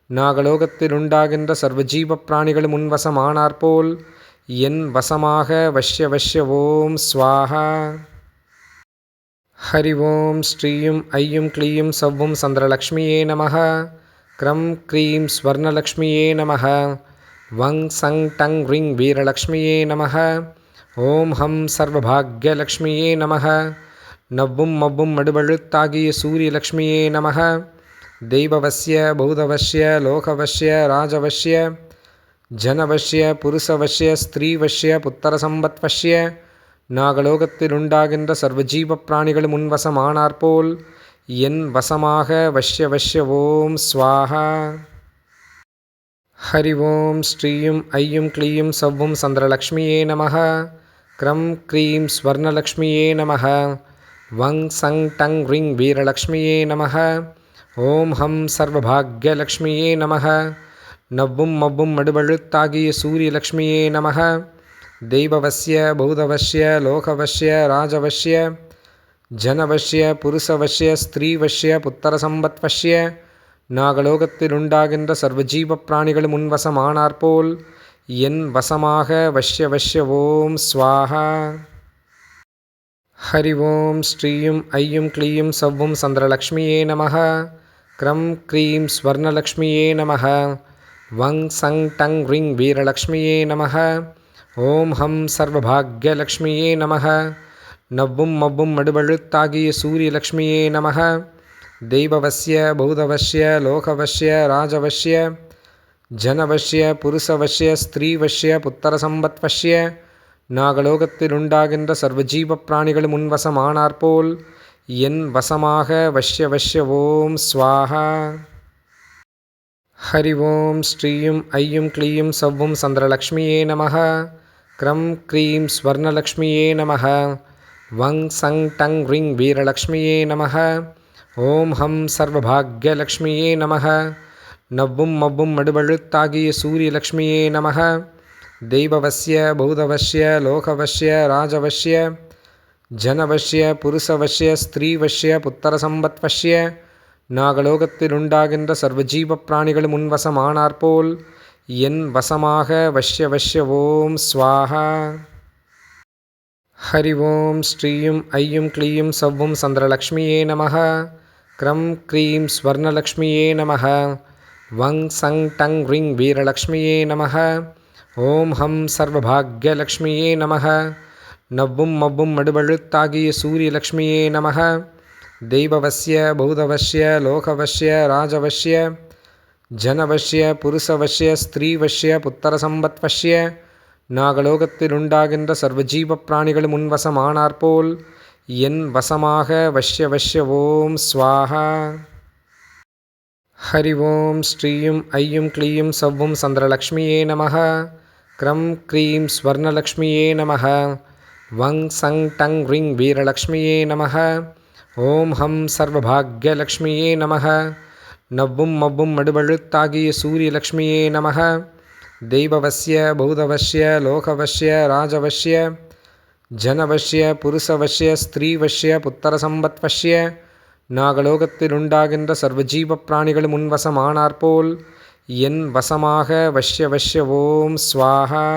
நாகலோகத்தில் உண்டாகின்ற சர்வஜீவ பிராணிகளும் முன்வசமானாற்போல் என் வசமாக வஷ்ய வஷ்ய ஓம் ஸ்வாஹா. ஹரி ஓம் ஸ்ரீயும் ஐயும் க்ளீயும் சவ்வும் சந்திரலக்ஷ்மியே நமः. க்ரம் க்ரீம் ஸ்வர்ணலக்ஷ்மியே நமः. வங் சங் டங் ரிங் வீரலக்ஷ்மியே நமः. ஓம் ஹம் சர்வபாக்யலக்ஷ்மியே நமः. நவ்வும் மவ்வும் மடுவழுத்தாகிய சூரியலக்ஷ்மியே நமः. தெய்வவஸ்ய பூதவஸ்ய லோகவஸ்ய ராஜவஸ்ய ஜனவஸ்ய புருஷவஸ்ய ஸ்திரீவஸ்ய புத்திரசம்பத்வஸ்ய நாகலோகத்தில் உண்டாகின்ற சர்வஜீவ பிராணிகளும் முன்வசமானாற்போல் என் வசமாக வஷ்ய வஷ்ய ஓம் ஸ்வாஹா. ஹரி ஓம் ஸ்ரீயும் ஐயும் க்ளீயும் சவ்வும் சந்திரலக்ஷ்மியே நமः. க்ரம் க்ரீம் ஸ்வர்ணலக்ஷ்மியே நமः. வங் சங் டங் ரிங் வீரலக்ஷ்மியே நமः. ஓம் ஹம் சர்வபாக்யலக்ஷ்மியே நமः. நவ்வும் மவ்வும் மடுவழுத்தாகிய சூரியலக்ஷ்மியே நமः. தெய்வவஸ்ய பூதவஸ்ய லோகவஸ்ய ராஜவஸ்ய ஜனவஸ்ய புருஷவஸ்ய ஸ்திரீவஸ்ய புத்திரசம்பத்வஸ்ய நாகலோகத்தில் உண்டாகின்ற சர்வஜீவ பிராணிகளும் முன்வசமானாற்போல் என் வசமாக வஷ்ய வஷ்ய ஓம் ஸ்வாஹா. ஹரி ஓம் ஸ்ரீயும் ஐயும் க்ளீயும் சவ்வும் சந்திரலக்ஷ்மியே நமः. க்ரம் க்ரீம் ஸ்வர்ணலக்ஷ்மியே நமः. வங் சங் டங் ரிங் வீரலக்ஷ்மியே நமः. ஓம் ஹம் சர்வபாக்யலக்ஷ்மியே நமः. நவ்வும் மவ்வும் மடுவழுத்தாகிய சூரியலக்ஷ்மியே நமः. தெய்வவஸ்ய பூதவஸ்ய லோகவஸ்ய ராஜவஸ்ய ஜனவஸ்ய புருஷவஸ்ய ஸ்திரீவஸ்ய புத்திரசம்பத்வஸ்ய நாகலோகத்தில் உண்டாகின்ற சர்வஜீவ பிராணிகளும் முன்வசமானாற்போல் என் வசமாக வஷ்ய வஷ்ய ஓம் ஸ்வாஹா. ஹரி ஓம் ஸ்ரீயும் ஐயும் க்ளீயும் சவ்வும் சந்திரலக்ஷ்மியே நமः. க்ரம் க்ரீம் ஸ்வர்ணலக்ஷ்மியே நமः. வங் சங் டங் ரிங் வீரலக்ஷ்மியே நமः. ஓம் ஹம் சர்வபாக்யலக்ஷ்மியே நமः. நவ்வும் மவ்வும் மடுவழுத்தாகிய சூரியலக்ஷ்மியே நமः. தெய்வவஸ்ய பூதவஸ்ய லோகவஸ்ய ராஜவஸ்ய ஜனவஸ்ய புருஷவஸ்ய ஸ்திரீவஸ்ய புத்திரசம்பத்வஸ்ய நாகலோகத்தில் உண்டாகின்ற சர்வஜீவ பிராணிகளும் முன்வசமானாற்போல் என் வசமாக வஷ்ய வஷ்ய ஓம் ஸ்வாஹா. ஹரி ஓம் ஸ்ரீயும் ஐயும் க்ளீயும் சவ்வும் சந்திரலக்ஷ்மியே நமः. க்ரம் க்ரீம் ஸ்வர்ணலக்ஷ்மியே நமः. வங் சங் டங் ரிங் வீரலக்ஷ்மியே நமः. ஓம் ஹம் சர்வபாக்யலக்ஷ்மியே நமः. நவ்வும் மவ்வும் மடுவழுத்தாகிய சூரியலக்ஷ்மியே நமः. தெய்வவஸ்ய பூதவஸ்ய லோகவஸ்ய ராஜவஸ்ய ஜனவஸ்ய புருஷவஸ்ய ஸ்திரீவஸ்ய புத்திரசம்பத்வஸ்ய நாகலோகத்தில் உண்டாகின்ற சர்வஜீவ பிராணிகளும் முன்வசமானாற்போல் என் வசமாக வஷ்ய வஷ்ய ஓம் ஸ்வாஹா. ஹரி ஓம் ஸ்ரீயும் ஐயும் க்ளீயும் சவ்வும் சந்திரலக்ஷ்மியே நமः. க்ரம் க்ரீம் ஸ்வர்ணலக்ஷ்மியே நமः. வங் சங் டங் ரிங் வீரலக்ஷ்மியே நமः. ஓம் ஹம் சர்வபாக்யலக்ஷ்மியே நமः. நவ்வும் மவ்வும் மடுவழுத்தாகிய சூரியலக்ஷ்மியே நமः. தெய்வவஸ்ய பூதவஸ்ய லோகவஸ்ய ராஜவஸ்ய ஜனவஸ்ய புருஷவஸ்ய ஸ்திரீவஸ்ய புத்திரசம்பத்வஸ்ய நாகலோகத்தில் உண்டாகின்ற சர்வஜீவ பிராணிகளும் முன்வசமானாற்போல் என் வசமாக வஷ்ய வஷ்ய ஓம் ஸ்வாஹா.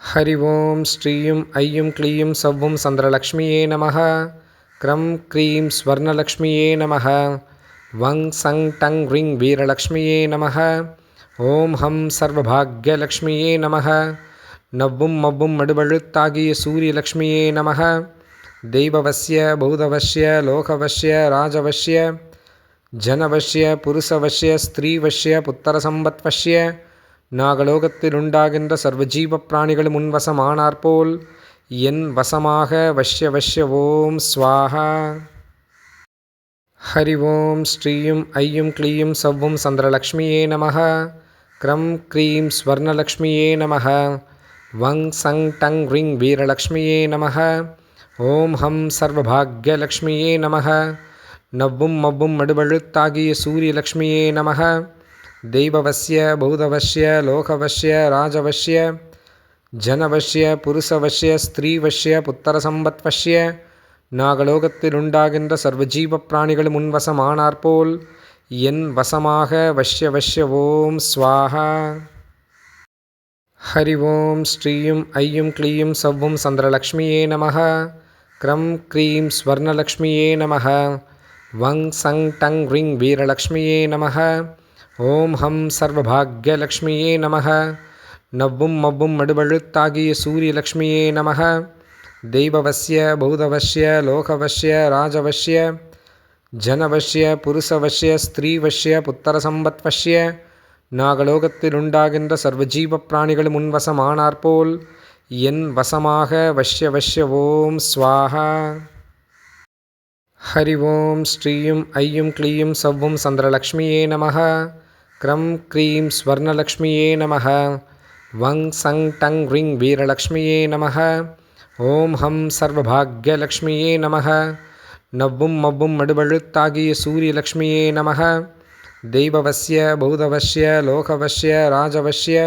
ஹரி ஓம் ஸ்ரீயும் ஐயும் க்ளீயும் சவ்வும் சந்திரலக்ஷ்மியே நமः. க்ரம் க்ரீம் ஸ்வர்ணலக்ஷ்மியே நமः. வங் சங் டங் ரிங் வீரலக்ஷ்மியே நமः. ஓம் ஹம் சர்வபாக்யலக்ஷ்மியே நமः. நவ்வும் மவ்வும் மடுவழுத்தாகிய சூரியலக்ஷ்மியே நமः. தெய்வவஸ்ய பூதவஸ்ய லோகவஸ்ய ராஜவஸ்ய ஜனவஸ்ய புருஷவஸ்ய ஸ்திரீவஸ்ய புத்திரசம்பத்வஸ்ய நாகலோகத்தில் உண்டாகின்ற சர்வஜீவ பிராணிகளும் முன்வசமானாற்போல் என் வசமாக வஷ்ய வஷ்ய ஓம் ஸ்வாஹா. ஹரி ஓம் ஸ்ரீயும் ஐயும் க்ளீயும் சவ்வும் சந்திரலக்ஷ்மியே நமः. க்ரம் க்ரீம் ஸ்வர்ணலக்ஷ்மியே நமः. வங் சங் டங் ரிங் வீரலக்ஷ்மியே நமः. ஓம் ஹம் சர்வபாக்யலக்ஷ்மியே நமः. நவ்வும் மவ்வும் மடுவழுத்தாகிய சூரியலக்ஷ்மியே நமः. தெய்வவஸ்ய பூதவஸ்ய லோகவஸ்ய ராஜவஸ்ய ஜனவஸ்ய புருஷவஸ்ய ஸ்திரீவஸ்ய புத்திரசம்பத்வஸ்ய நாகலோகத்தில் உண்டாகின்ற சர்வஜீவ பிராணிகளும் முன்வசமானாற்போல் என் வசமாக வஷ்ய வஷ்ய ஓம் ஸ்வாஹா. ஹரி ஓம் ஸ்ரீயும் ஐயும் க்ளீயும் சவ்வும் சந்திரலக்ஷ்மியே நமः. க்ரம் க்ரீம் ஸ்வர்ணலக்ஷ்மியே நமः. வங் சங் டங் ரிங் வீரலக்ஷ்மியே நமः. ஓம் ஹம் சர்வபாக்யலக்ஷ்மியே நமः. நவ்வும் மவ்வும் மடுவழுத்தாகிய சூரியலக்ஷ்மியே நமः. தெய்வவஸ்ய பூதவஸ்ய லோகவஸ்ய ராஜவஸ்ய ஜனவஸ்ய புருஷவஸ்ய ஸ்திரீவஸ்ய புத்திரசம்பத்வஸ்ய நாகலோகத்தில் உண்டாகின்ற சர்வஜீவ பிராணிகளும் முன்வசமானாற்போல் என் வசமாக வஷ்ய வஷ்ய ஓம் ஸ்வாஹா. ஹரி ஓம் ஸ்ரீயும் ஐயும் க்ளீயும் சவ்வும் சந்திரலக்ஷ்மியே நமः. க்ரம் க்ரீம் ஸ்வர்ணலக்ஷ்மியே நமः. வங் சங் டங் ரிங் வீரலக்ஷ்மியே நமः. ஓம் ஹம் சர்வபாக்யலக்ஷ்மியே நமः. நவ்வும் மவ்வும் மடுவழுத்தாகிய சூரியலக்ஷ்மியே நமः. தெய்வவஸ்ய பூதவஸ்ய லோகவஸ்ய ராஜவஸ்ய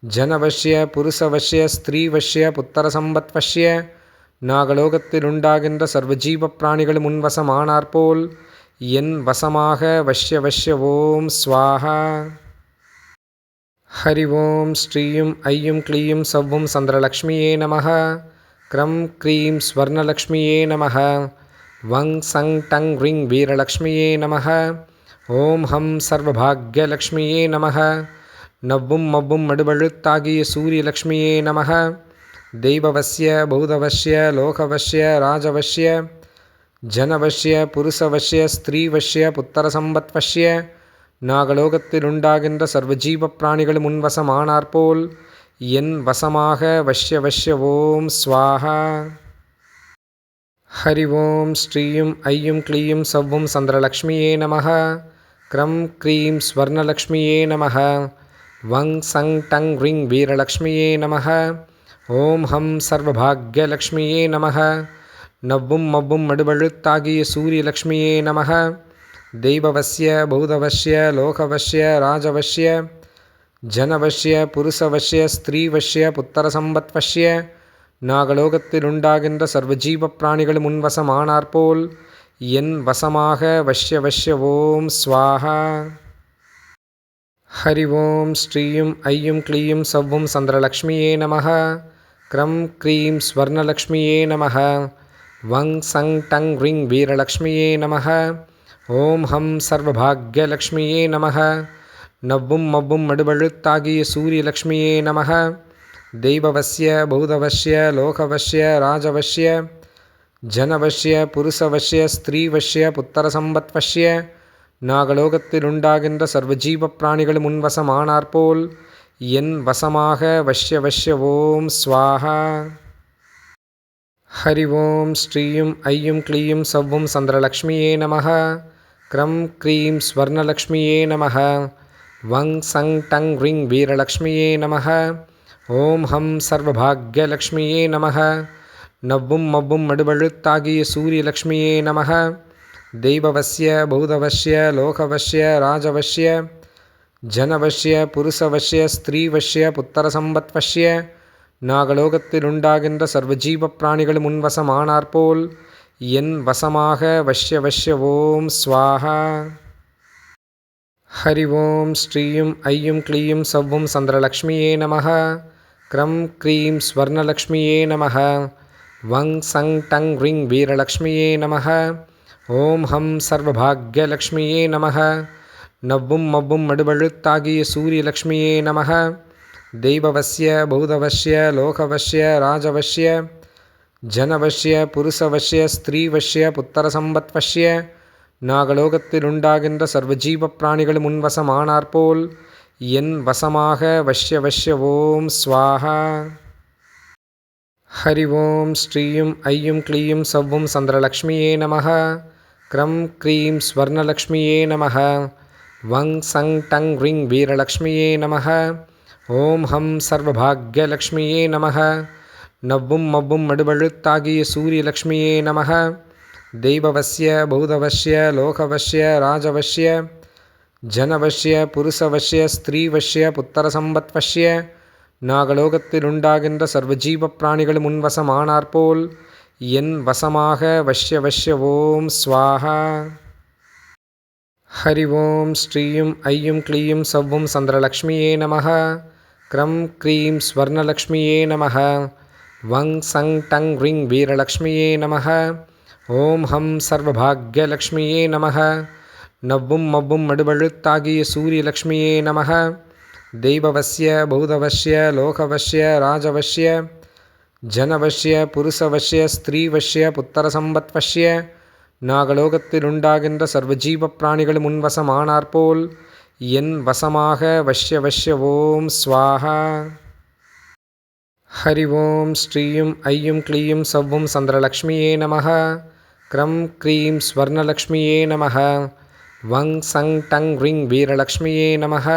ஜனவஸ்ய புருஷவஸ்ய ஸ்திரீவஸ்ய புத்திரசம்பத்வஸ்ய நாகலோகத்தில் உண்டாகின்ற சர்வஜீவ பிராணிகளும் முன்வசமானாற்போல் என் வசமாக வஷ்ய வஷ்ய ஓம் ஸ்வாஹா. ஹரி ஓம் ஸ்ரீயும் ஐயும் க்ளீயும் சவ்வும் சந்திரலக்ஷ்மியே நமः. க்ரம் க்ரீம் ஸ்வர்ணலக்ஷ்மியே நமः. வங் சங் டங் ரிங் வீரலக்ஷ்மியே நமः. ஓம் ஹம் சர்வபாக்யலக்ஷ்மியே நமः. நவ்வும் மவ்வும் மடுவழுத்தாகிய சூரியலக்ஷ்மியே நமः. தெய்வவஸ்ய பூதவஸ்ய லோகவஸ்ய ராஜவஸ்ய ஜனவஸ்ய புருஷவஸ்ய ஸ்திரீவஸ்ய புத்திரசம்பத்வஸ்ய நாகலோகத்தில் உண்டாகின்ற சர்வஜீவ பிராணிகளும் முன்வசமானாற்போல் என் வசமாக வஷ்ய வஷ்ய ஓம் ஸ்வாஹா. ஹரி ஓம் ஸ்ரீயும் ஐயும் க்ளீயும் சவ்வும் சந்திரலக்ஷ்மியே நமः. க்ரம் க்ரீம் ஸ்வர்ணலக்ஷ்மியே நமः. வங் சங் டங் ரிங் வீரலக்ஷ்மியே நமः. ஓம் ஹம் சர்வபாக்யலக்ஷ்மியே நமः. நவ்வும் மவ்வும் மடுவழுத்தாகிய சூரியலக்ஷ்மியே நமः. தெய்வவஸ்ய பூதவஸ்ய லோகவஸ்ய ராஜவஸ்ய ஜனவஸ்ய புருஷவஸ்ய ஸ்திரீவஸ்ய புத்திரசம்பத்வஸ்ய நாகலோகத்தில் உண்டாகின்ற சர்வஜீவ பிராணிகளும் முன்வசமானாற்போல் என் வசமாக வஷ்ய வஷ்ய ஓம் ஸ்வாஹா. ஹரி ஓம் ஸ்ரீயும் ஐயும் க்ளீயும் சவ்வும் சந்திரலக்ஷ்மியே நமः. க்ரம் க்ரீம் ஸ்வர்ணலக்ஷ்மியே நமः. வங் சங் டங் ரிங் வீரலக்ஷ்மியே நமः. ஓம் ஹம் சர்வபாக்யலக்ஷ்மியே நமः. நவ்வும் மவ்வும் மடுவழுத்தாகிய சூரியலக்ஷ்மியே நமः. தெய்வவஸ்ய பூதவஸ்ய லோகவஸ்ய ராஜவஸ்ய ஜனவஸ்ய புருஷவஸ்ய ஸ்திரீவஸ்ய புத்திரசம்பத்வஸ்ய நாகலோகத்தில் உண்டாகின்ற சர்வஜீவ பிராணிகளும் முன்வசமானாற்போல் என் வசமாக வஷ்ய வஷ்ய ஓம் ஸ்வாஹா. ஹரி ஓம் ஸ்ரீயும் ஐயும் க்ளீயும் சவ்வும் சந்திரலக்ஷ்மியே நமः. க்ரம் க்ரீம் ஸ்வர்ணலக்ஷ்மியே நமः. வங் சங் டங் ரிங் வீரலக்ஷ்மியே நமः. ஓம் ஹம் சர்வபாக்யலக்ஷ்மியே நமः. நவ்வும் மவ்வும் மடுவழுத்தாகிய சூரியலக்ஷ்மியே நமः. தெய்வவஸ்ய பூதவஸ்ய லோகவஸ்ய ராஜவஸ்ய ஜனவஸ்ய புருஷவஸ்ய ஸ்திரீவஸ்ய புத்திரசம்பத்வஸ்ய நாகலோகத்தில் உண்டாகின்ற சர்வஜீவ பிராணிகளும் முன்வசமானாற்போல் என் வசமாக வஷ்ய வஷ்ய ஓம் ஸ்வாஹா. ஹரி ஓம் ஸ்ரீயும் ஐயும் க்ளீயும் சவ்வும் சந்திரலக்ஷ்மியே நமः. க்ரம் க்ரீம் ஸ்வர்ணலக்ஷ்மியே நமः. வங் சங் டங் ரிங் வீரலக்ஷ்மியே நமः. ஓம் ஹம் சர்வபாக்யலக்ஷ்மியே நமः. நவ்வும் மவ்வும் மடுவழுத்தாகிய சூரியலக்ஷ்மியே நமः. தெய்வவஸ்ய பூதவஸ்ய லோகவஸ்ய ராஜவஸ்ய ஜனவஸ்ய புருஷவஸ்ய ஸ்திரீவஸ்ய புத்திரசம்பத்வஸ்ய நாகலோகத்தில் உண்டாகின்ற சர்வஜீவ பிராணிகளும் முன்வசமானாற்போல் என் வசமாக வஷ்ய வஷ்ய ஓம் ஸ்வாஹா. ஹரி ஓம் ஸ்ரீயும் ஐயும் க்ளீயும் சவ்வும் சந்திரலக்ஷ்மியே நமः. க்ரம் க்ரீம் ஸ்வர்ணலக்ஷ்மியே நமः. வங் சங் டங் ரிங் வீரலக்ஷ்மியே நமः. ஓம் ஹம் சர்வபாக்யலக்ஷ்மியே நமः. நவ்வும் மவ்வும் மடுவழுத்தாகிய சூரியலக்ஷ்மியே நமः. தெய்வவஸ்ய பூதவஸ்ய லோகவஸ்ய ராஜவஸ்ய ஜனவஸ்ய புருஷவஸ்ய ஸ்திரீவஸ்ய புத்திரசம்பத்வஸ்ய நாகலோகத்தில் உண்டாகின்ற சர்வஜீவ பிராணிகளும் முன்வசமானாற்போல் என் வசமாக வஷ்ய வஷ்ய ஓம் ஸ்வாஹா. ஹரி ஓம் ஸ்ரீயும் ஐயும் க்ளீயும் சவ்வும் சந்திரலக்ஷ்மியே நமः. க்ரம் க்ரீம் ஸ்வர்ணலக்ஷ்மியே நமः. वं सं टं ह्रीं वीरलक्ष्म्यै नमः। ஓம் ஹம் சர்வபாக்யலக்ஷ்மியே நமः। நவ்வும் மவ்வும் மடுவழுத்தாகிய சூரியலக்ஷ்மியே நமः। தெய்வவஸ்ய பூதவஸ்ய லோகவஸ்ய ராஜவஸ்ய ஜனவஸ்ய புருஷவஸ்ய ஸ்திரீவஸ்ய புத்திரசம்பத்வஸ்ய நாகலோகத்தில் உண்டாகின்ற சர்வஜீவ பிராணிகளும் முன்வசமானாற்போல் என் வசமாக வஷ்ய வஷ்ய ஓம் ஸ்வாஹா. ஹரி ஓம் ஸ்ரீயும் ஐயும் க்ளீயும் சவ்வும் சந்திரலக்ஷ்மியே நமः. க்ரம் க்ரீம் ஸ்வர்ணலக்ஷ்மியே நமः. வங் சங் டங் ரிங் வீரலக்ஷ்மியே நமः.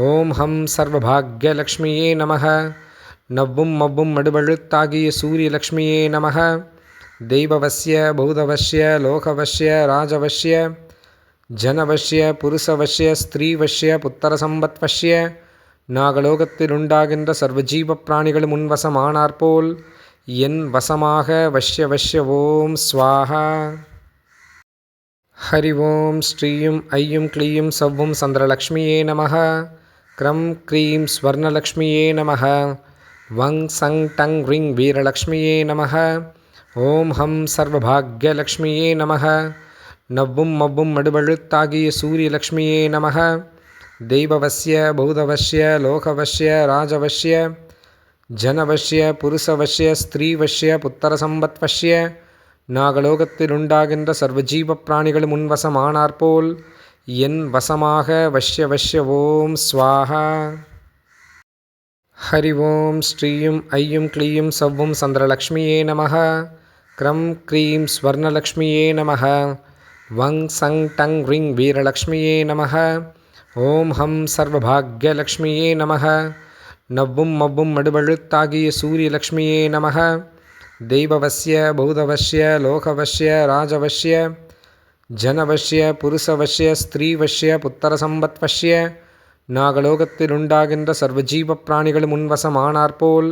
ஓம் ஹம் சர்வபாக்யலக்ஷ்மியே நமः. நவ்வும் மவ்வும் மடுவழுத்தாகிய சூரியலக்ஷ்மியே நமः. தெய்வவஸ்ய பூதவஸ்ய லோகவஸ்ய ராஜவஸ்ய ஜனவஸ்ய புருஷவஸ்ய ஸ்திரீவஸ்ய புத்திரசம்பத்வஸ்ய நாகலோகத்தில் உண்டாகின்ற சர்வஜீவ பிராணிகளும் முன்வசமானாற்போல் என் வசமாக வஷ்ய வஷ்ய ஓம் ஸ்வாஹா. ஹரி ஓம் ஸ்ரீயும் ஐயும் க்ளீயும் சவ்வும் சந்திரலக்ஷ்மியே நமः. க்ரம் க்ரீம் ஸ்வர்ணலக்ஷ்மியே நமः. வங் சங் டங் ரிங் வீரலக்ஷ்மியே நமः. ஓம் ஹம் சர்வபாக்யலக்ஷ்மியே நமः. நவ்வும் மவ்வும் மடுவழுத்தாகிய சூரியலக்ஷ்மியே நமः. தெய்வவஸ்ய பூதவஸ்ய லோகவஸ்ய ராஜவஸ்ய ஜனவஸ்ய புருஷவஸ்ய ஸ்திரீவஸ்ய புத்திரசம்பத்வஸ்ய நாகலோகத்தில் உண்டாகின்ற சர்வஜீவ பிராணிகளும் முன்வசமானாற்போல் என் வசமாக வஷ்ய வஷ்ய ஓம் ஸ்வாஹா. ஹரி ஓம் ஸ்ரீயும் ஐயும் க்ளீயும் சவ்வும் சந்திரலக்ஷ்மியே நமः. க்ரம் க்ரீம் ஸ்வர்ணலக்ஷ்மியே நமः. வங் சங் டங் ரிங் வீரலக்ஷ்மியே நமः. ஓம் ஹம் சர்வபாக்யலக்ஷ்மியே நமः. நவ்வும் மவ்வும் மடுவழுத்தாகிய சூரியலக்ஷ்மியே நமः. தெய்வவஸ்ய பூதவஸ்ய லோகவஸ்ய ராஜவஸ்ய ஜனவஸ்ய புருஷவஸ்ய ஸ்திரீவஸ்ய புத்திரசம்பத்வஸ்ய நாகலோகத்தில் உண்டாகின்ற சர்வஜீவ பிராணிகளும் முன்வசமானாற்போல்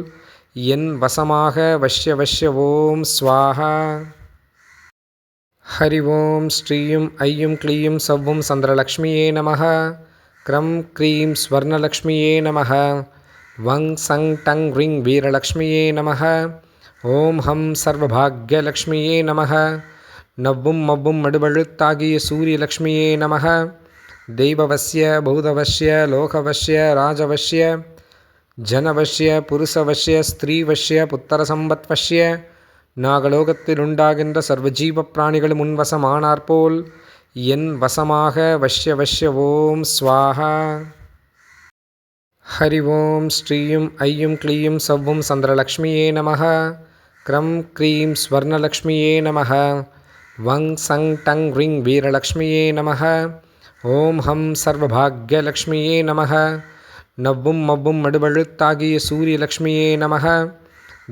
என் வசமாக வஷ்ய வஷ்ய ஓம் ஸ்வாஹா. ஹரி ஓம் ஸ்ரீயும் ஐயும் க்ளீயும் சவ்வும் சந்திரலக்ஷ்மியே நமः. க்ரம் க்ரீம் ஸ்வர்ணலக்ஷ்மியே நமः. வங் சங் டங் ரிங் வீரலக்ஷ்மியே நமः. ஓம் ஹம் சர்வபாக்யலக்ஷ்மியே நமः. நவ்வும் மவ்வும் மடுவழுத்தாகிய சூரியலக்ஷ்மியே நமः. தெய்வவஸ்ய பூதவஸ்ய லோகவஸ்ய ராஜவஸ்ய ஜனவஸ்ய புருஷவஸ்ய ஸ்திரீவஸ்ய புத்திரசம்பத்வஸ்ய நாகலோகத்தில் உண்டாகின்ற சர்வஜீவ பிராணிகளும் முன்வசமானாற்போல் என் வசமாக வஷ்ய வஷ்ய ஓம் ஸ்வாஹா. ஹரி ஓம் ஸ்ரீயும் ஐயும் க்ளீயும் சவ்வும் சந்திரலக்ஷ்மியே நமः. க்ரம் க்ரீம் ஸ்வர்ணலக்ஷ்மியே நமः. வங் சங் டங் ரிங் வீரலக்ஷ்மியே நமः. ஓம் ஹம் சர்வபாக்யலக்ஷ்மியே நமः. நவ்வும் மவ்வும் மடுவழுத்தாகிய சூரியலக்ஷ்மியே நமः.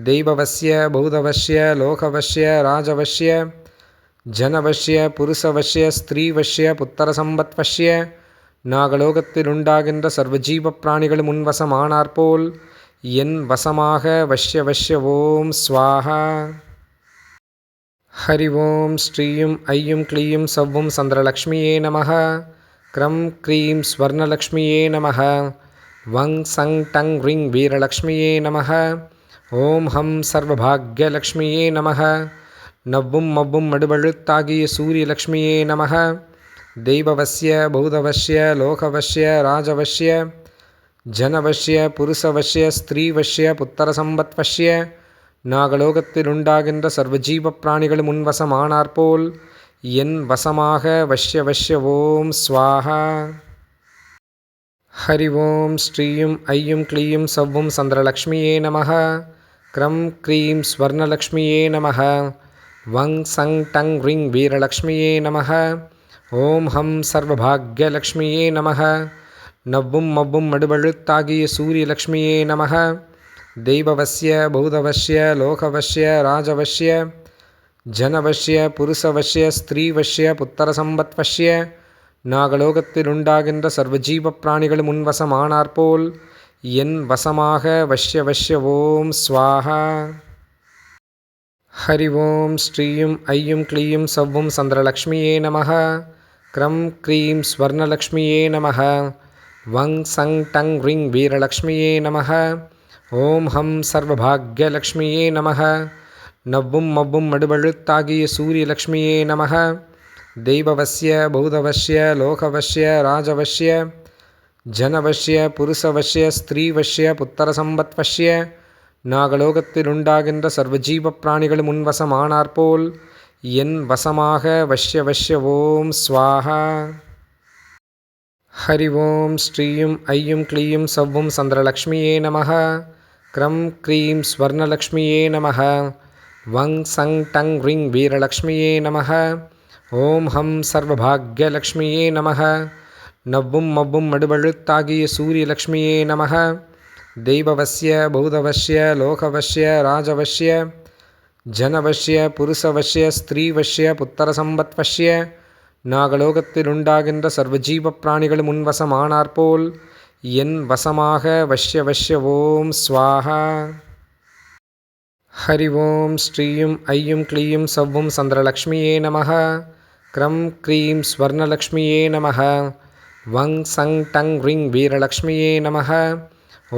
தெய்வவஸ்ய பூதவஸ்ய லோகவஸ்ய ராஜவஸ்ய ஜனவஸ்ய புருஷவஸ்ய ஸ்திரீவஸ்ய புத்திரசம்பத்வஸ்ய நாகலோகத்தில் உண்டாகின்ற சர்வஜீவ பிராணிகளும் முன்வசமானாற்போல் என் வசமாக வஷ்ய வஷ்ய ஓம் ஸ்வாஹா. ஹரி ஓம் ஸ்ரீயும் ஐயும் க்ளீயும் சவ்வும் சந்திரலக்ஷ்மியே நமः. க்ரம் க்ரீம் ஸ்வர்ணலக்ஷ்மியே நமः. வங் சங் டங் ரிங் வீரலக்ஷ்மியே நமः. ஓம் ஹம் சர்வபாக்யலக்ஷ்மியே நமः. நவ்வும் மவ்வும் மடுவழுத்தாகிய சூரியலக்ஷ்மியே நமः. தெய்வவஸ்ய பூதவஸ்ய லோகவஸ்ய ராஜவஸ்ய ஜனவஸ்ய புருஷவஸ்ய ஸ்திரீவஸ்ய புத்திரசம்பத்வஸ்ய நாகலோகத்தில் உண்டாகின்ற சர்வஜீவ பிராணிகளும் முன்வசமானாற்போல் என் வசமாக வஷ்ய வஷ்ய ஓம் ஸ்வாஹா. ஹரி ஓம் ஸ்ரீயும் ஐயும் க்ளீயும் சவ்வும் சந்திரலக்ஷ்மியே நமः. க்ரம் க்ரீம் ஸ்வர்ணலக்ஷ்மியே நமः. வங் சங் டங் ரிங் வீரலக்ஷ்மியே நமः. ஓம் ஹம் சர்வபாக்யலக்ஷ்மியே நமः. நவ்வும் மவ்வும் மடுவழுத்தாகிய சூரியலக்ஷ்மியே நமः. தெய்வவஸ்ய பூதவஸ்ய லோகவஸ்ய ராஜவஸ்ய ஜனவஸ்ய புருஷவஸ்ய ஸ்திரீவஸ்ய புத்திரசம்பத்வஸ்ய நாகலோகத்தில் உண்டாகின்ற சர்வஜீவ பிராணிகளும் முன்வசமானாற்போல் என் வசமாக வஷ்ய வஷ்ய ஓம் ஸ்வாஹா. ஹரி ஓம் ஸ்ரீயும் ஐயும் க்ளீயும் சவ்வும் சந்திரலக்ஷ்மியே நமः. க்ரம் க்ரீம் ஸ்வர்ணலக்ஷ்மியே நமः. வங் சங் டங் ரிங் வீரலக்ஷ்மியே நமः. ஓம் ஹம் சர்வபாக்யலக்ஷ்மியே நமக. நவ்வும் மவ்வும் மடுவழுத்தாகிய சூரியலக்ஷ்மியே நமக. தெய்வவஸ்ய பூதவஸ்ய லோகவஸ்ய ராஜவஸ்ய ஜனவஸ்ய புருஷவஸ்ய ஸ்திரீவஸ்ய புத்திரசம்பத்வஸ்ய நாகலோகத்தில் உண்டாகின்ற சர்வஜீவ பிராணிகளும் முன்வசமானாற்போல் என் வசமாக வஷ்ய வஷ்ய ஓம் ஸ்வாஹா. ஹரி ஓம் ஸ்ரீயும் ஐயும் க்ளீயும் சவ்வும் சந்திரலக்ஷ்மியே நமக. க்ரம் க்ரீம் ஸ்வர்ணலக்ஷ்மியே நமக. வங் சங் டங் ரிங் வீரலக்ஷ்மியே நமக. ஓம் ஹம் சர்வபாக்யலக்ஷ்மியே நமக. நவ்வும் மவ்வும் மடுவழுத்தாகிய சூரியலக்ஷ்மியே நமக. தெய்வவஸ்ய பூதவஸ்ய லோகவஸ்ய ராஜவஸ்ய ஜனவஸ்ய புருஷவஸ்ய ஸ்திரீவஸ்ய புத்திரசம்பத்வஸ்ய நாகலோகத்தில் உண்டாகின்ற சர்வஜீவ பிராணிகளும் முன்வசமானாற்போல் என் வசமாக வஷ்ய வஷ்ய ஓம் ஸ்வாஹா. ஹரி ஓம் ஸ்ரீயும் ஐயும் க்ளீயும் சவ்வும் சந்திரலக்ஷ்மியே நமக. க்ரம் க்ரீம் ஸ்வர்ணலக்ஷ்மியே நமக. வங் சங் டங் ரிங் வீரலக்ஷ்மியே நமக.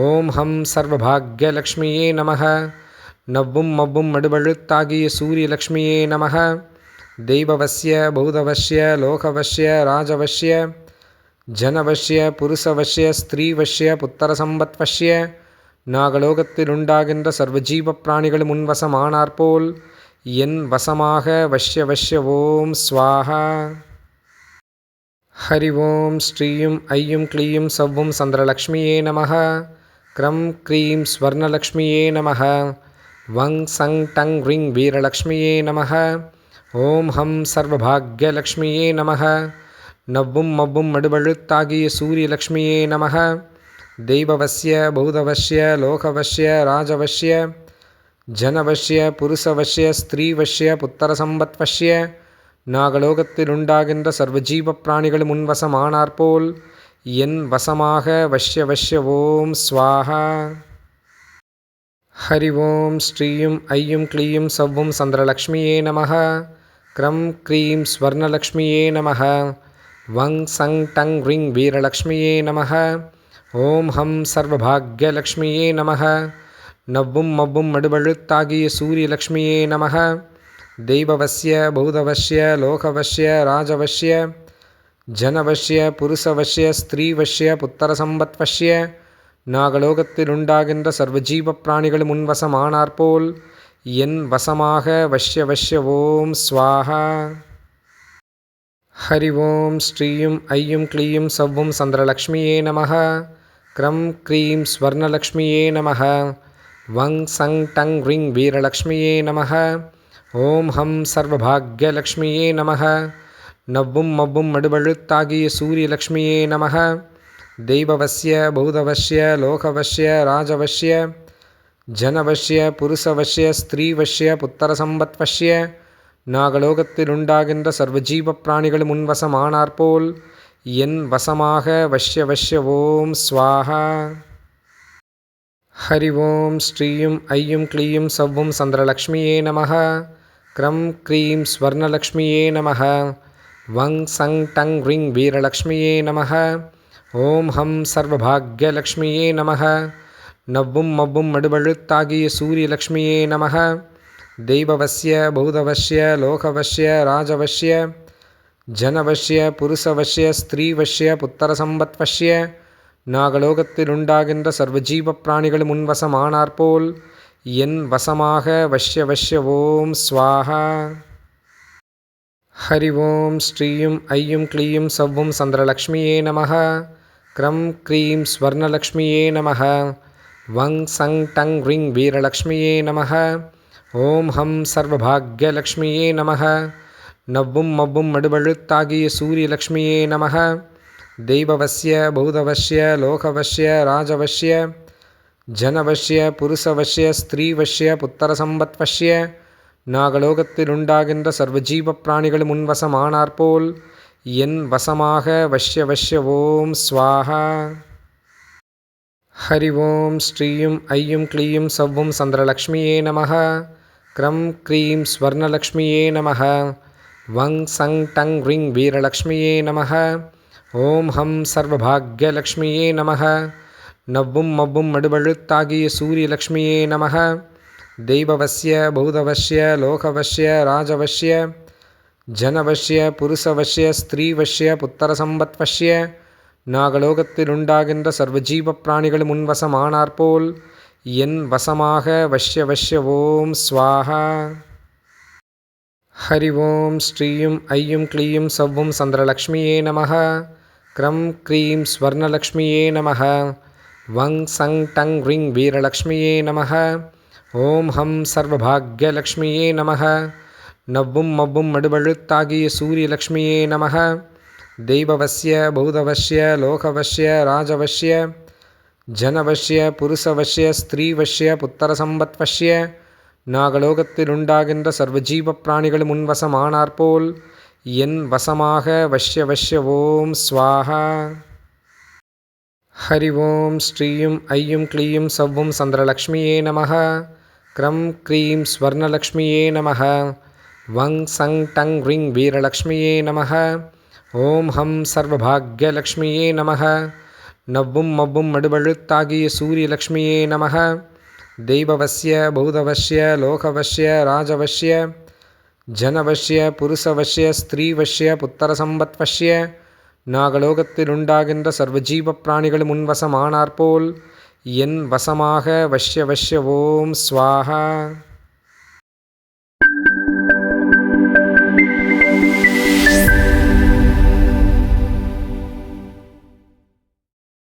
ஓம் ஹம் சர்வபாக்யலக்ஷ்மியே நமக. நவ்வும் மவ்வும் மடுவழுத்தாகிய சூரியலக்ஷ்மியே நமக. தெய்வவஸ்ய பூதவஸ்ய லோகவஸ்ய ராஜவஸ்ய ஜனவஸ்ய புருஷவஸ்ய ஸ்திரீவஸ்ய புத்திரசம்பத்வஸ்ய நாகலோகத்தில் உண்டாகின்ற சர்வஜீவ பிராணிகளும் முன்வசமானாற்போல் என் வசமாக வஷ்ய வஷ்ய ஓம் ஸ்வாஹா. ஹரி ஓம் ஸ்ரீயும் ஐயும் க்ளீயும் சவ்வும் சந்திரலக்ஷ்மியே நமக. க்ரம் க்ரீம் ஸ்வர்ணலக்ஷ்மியே நமக. வங் சங் டங் ரிங் வீரலக்ஷ்மியே நமக. ஓம் ஹம் சர்வபாக்யலக்ஷ்மியே நமக. நவ்வும் மவ்வும் மடுவழுத்தாகிய சூரியலக்ஷ்மியே நமக. தெய்வவஸ்ய பூதவஸ்ய லோகவஸ்ய ராஜவஸ்ய ஜனவஸ்ய புருஷவஸ்ய ஸ்திரீவஸ்ய புத்திரசம்பத்வஸ்ய நாகலோகத்தில் உண்டாகின்ற சர்வஜீவ பிராணிகளும் முன்வசமானாற்போல் என் வசமாக வஷ்ய வஷ்ய ஓம் ஸ்வாஹா. ஹரி ஓம் ஸ்ரீயும் ஐயும் க்ளீயும் சவ்வும் சந்திரலக்ஷ்மியே நமக. க்ரம் க்ரீம் ஸ்வர்ணலக்ஷ்மியே நமக. வங் சங் டங் ரிங் வீரலக்ஷ்மியே நமக. ஓம் ஹம் சர்வபாக்யலக்ஷ்மியே நமக. நவ்வும் மவ்வும் மடுவழுத்தாகிய சூரியலக்ஷ்மியே நமக. தெய்வவஸ்ய பூதவஸ்ய லோகவஸ்ய ராஜவஸ்ய ஜனவஸ்ய புருஷவஸ்ய ஸ்திரீவஸ்ய புத்திரசம்பத்வஸ்ய நாகலோகத்தில் உண்டாகின்ற சர்வஜீவ பிராணிகளும் முன்வசமானாற்போல் என் வசமாக வஷ்ய வஷ்ய ஓம் ஸ்வாஹா. ஹரி ஓம் ஸ்ரீயும் ஐயும் க்ளீயும் சவ்வும் சந்திரலக்ஷ்மியே நமக. க்ரம் க்ரீம் ஸ்வர்ணலக்ஷ்மியே நமக. வங் சங் டங் ரிங் வீரலக்ஷ்மியே நமக. ஓம் ஹம் சர்வபாக்யலக்ஷ்மியே நமக. நவ்வும் மவ்வும் மடுவழுத்தாகிய சூரியலக்ஷ்மியே நமக. தெய்வவஸ்ய பூதவஸ்ய லோகவஸ்ய ராஜவஸ்ய ஜனவஸ்ய புருஷவஸ்ய ஸ்திரீவஸ்ய புத்திரசம்பத்வஸ்ய நாகலோகத்தில் உண்டாகின்ற சர்வஜீவ பிராணிகளும் முன்வசமானாற்போல் என் வசமாக வஷ்ய வஷ்ய ஓம் ஸ்வாஹா. ஹரி ஓம் ஸ்ரீயும் ஐயும் க்ளீயும் சவ்வும் சந்திரலக்ஷ்மியே நமக. க்ரம் க்ரீம் ஸ்வர்ணலக்ஷ்மியே நமக. வங் சங் டங் ரிங் வீரலக்ஷ்மியே நமக. ஓம் ஹம் சர்வபாக்யலக்ஷ்மியே நமக. நவ்வும் மவ்வும் மடுவழுத்தாகிய சூரியலக்ஷ்மியே நமக. தெய்வவஸ்ய பூதவஸ்ய லோகவஸ்ய ராஜவஸ்ய ஜனவஸ்ய புருஷவஸ்ய ஸ்திரீவஸ்ய புத்திரசம்பத்வஸ்ய நாகலோகத்தில் உண்டாகின்ற சர்வஜீவ பிராணிகளும் முன்வசமானாற்போல் என் வசமாக வஷ்ய வஷ்ய ஓம் ஸ்வாஹா. ஹரி ஓம் ஸ்ரீயும் ஐயும் க்ளீயும் சவ்வும் சந்திரலக்ஷ்மியே நமக. க்ரம் க்ரீம் ஸ்வர்ணலக்ஷ்மியே நமக. வங் சங் டங் ரிங் வீரலக்ஷ்மியே நமக. ஓம் ஹம் சர்வபாக்யலக்ஷ்மியே நமக. நவ்வும் மவ்வும் மடுவழுத்தாகிய சூரியலக்ஷ்மியே நமக. தெய்வவஸ்ய பூதவஸ்ய லோகவஸ்ய ராஜவஸ்ய ஜனவஸ்ய புருஷவஸ்ய ஸ்திரீவஸ்ய புத்திரசம்பத்வஸ்ய நாகலோகத்தில் உண்டாகின்ற சர்வஜீவ பிராணிகளும் முன்வசமானாற்போல் என் வசமாக வஷ்ய வஷ்ய ஓம் ஸ்வாஹா. ஹரி ஓம் ஸ்ரீயும் ஐயும் க்ளீயும் சவ்வும் சந்திரலக்ஷ்மியே நமக. க்ரம் க்ரீம் ஸ்வர்ணலக்ஷ்மியே நமக. வங் சங் டங் ரிங் வீரலக்ஷ்மியே நமக. ஓம் ஹம் சர்வபாக்யலக்ஷ்மியே நமக. நவ்வும் மவ்வும் மடுவழுத்தாகிய சூரியலக்ஷ்மியே நமக. தெய்வவஸ்ய பூதவஸ்ய லோகவஸ்ய ராஜவஸ்ய ஜனவஸ்ய புருஷவஸ்ய ஸ்திரீவஸ்ய புத்திரசம்பத்வஸ்ய நாகலோகத்தில் உண்டாகின்ற சர்வஜீவ பிராணிகளும் முன்வசமானாற்போல் என் வசமாக வஷ்ய வஷ்ய ஓம் ஸ்வாஹா. ஹரி ஓம் ஸ்ரீயும் ஐயும் க்ளீயும் சவ்வும் சந்திரலக்ஷ்மியே நமக. க்ரம் க்ரீம் ஸ்வர்ணலக்ஷ்மியே நமக. வங் சங் டங் ரிங் வீரலக்ஷ்மியே நமக. ஓம் ஹம் சர்வபாக்யலக்ஷ்மியே நமக. நவ்வும் மவ்வும் மடுவழுத்தாகிய சூரியலக்ஷ்மியே நமக. தெய்வவஸ்ய பூதவஸ்ய லோகவஸ்ய ராஜவஸ்ய ஜனவஸ்ய புருஷவஸ்ய ஸ்திரீவஸ்ய புத்திரசம்பத்வஸ்ய நாகலோகத்தில் உண்டாகின்ற சர்வஜீவ பிராணிகளும் முன்வசமானாற்போல் என் வசமாக வஷ்ய வஷ்ய ஓம் ஸ்வாஹா. ஹரி ஓம் ஸ்ரீயும் ஐயும் க்ளீயும் சவ்வும் சந்திரலக்ஷ்மியே நமக. க்ரம் க்ரீம் ஸ்வர்ணலக்ஷ்மியே நமக. வங் சங் டங் ரிங் வீரலக்ஷ்மியே நமக. ஓம் ஹம் சர்வபாக்யலக்ஷ்மியே நமக. நவ்வும் மவ்வும் மடுவழுத்தாகிய சூரியலக்ஷ்மியே நமக. தெய்வவஸ்ய பூதவஸ்ய லோகவஸ்ய ராஜவஸ்ய ஜனவஸ்ய புருஷவஸ்ய ஸ்திரீவஸ்ய புத்திரசம்பத்வஸ்ய நாகலோகத்தில் உண்டாகின்ற சர்வஜீவ பிராணிகளும் முன்வசமானாற்போல் என் வசமாக வஷ்ய வஷ்ய ஓம் ஸ்வாஹா.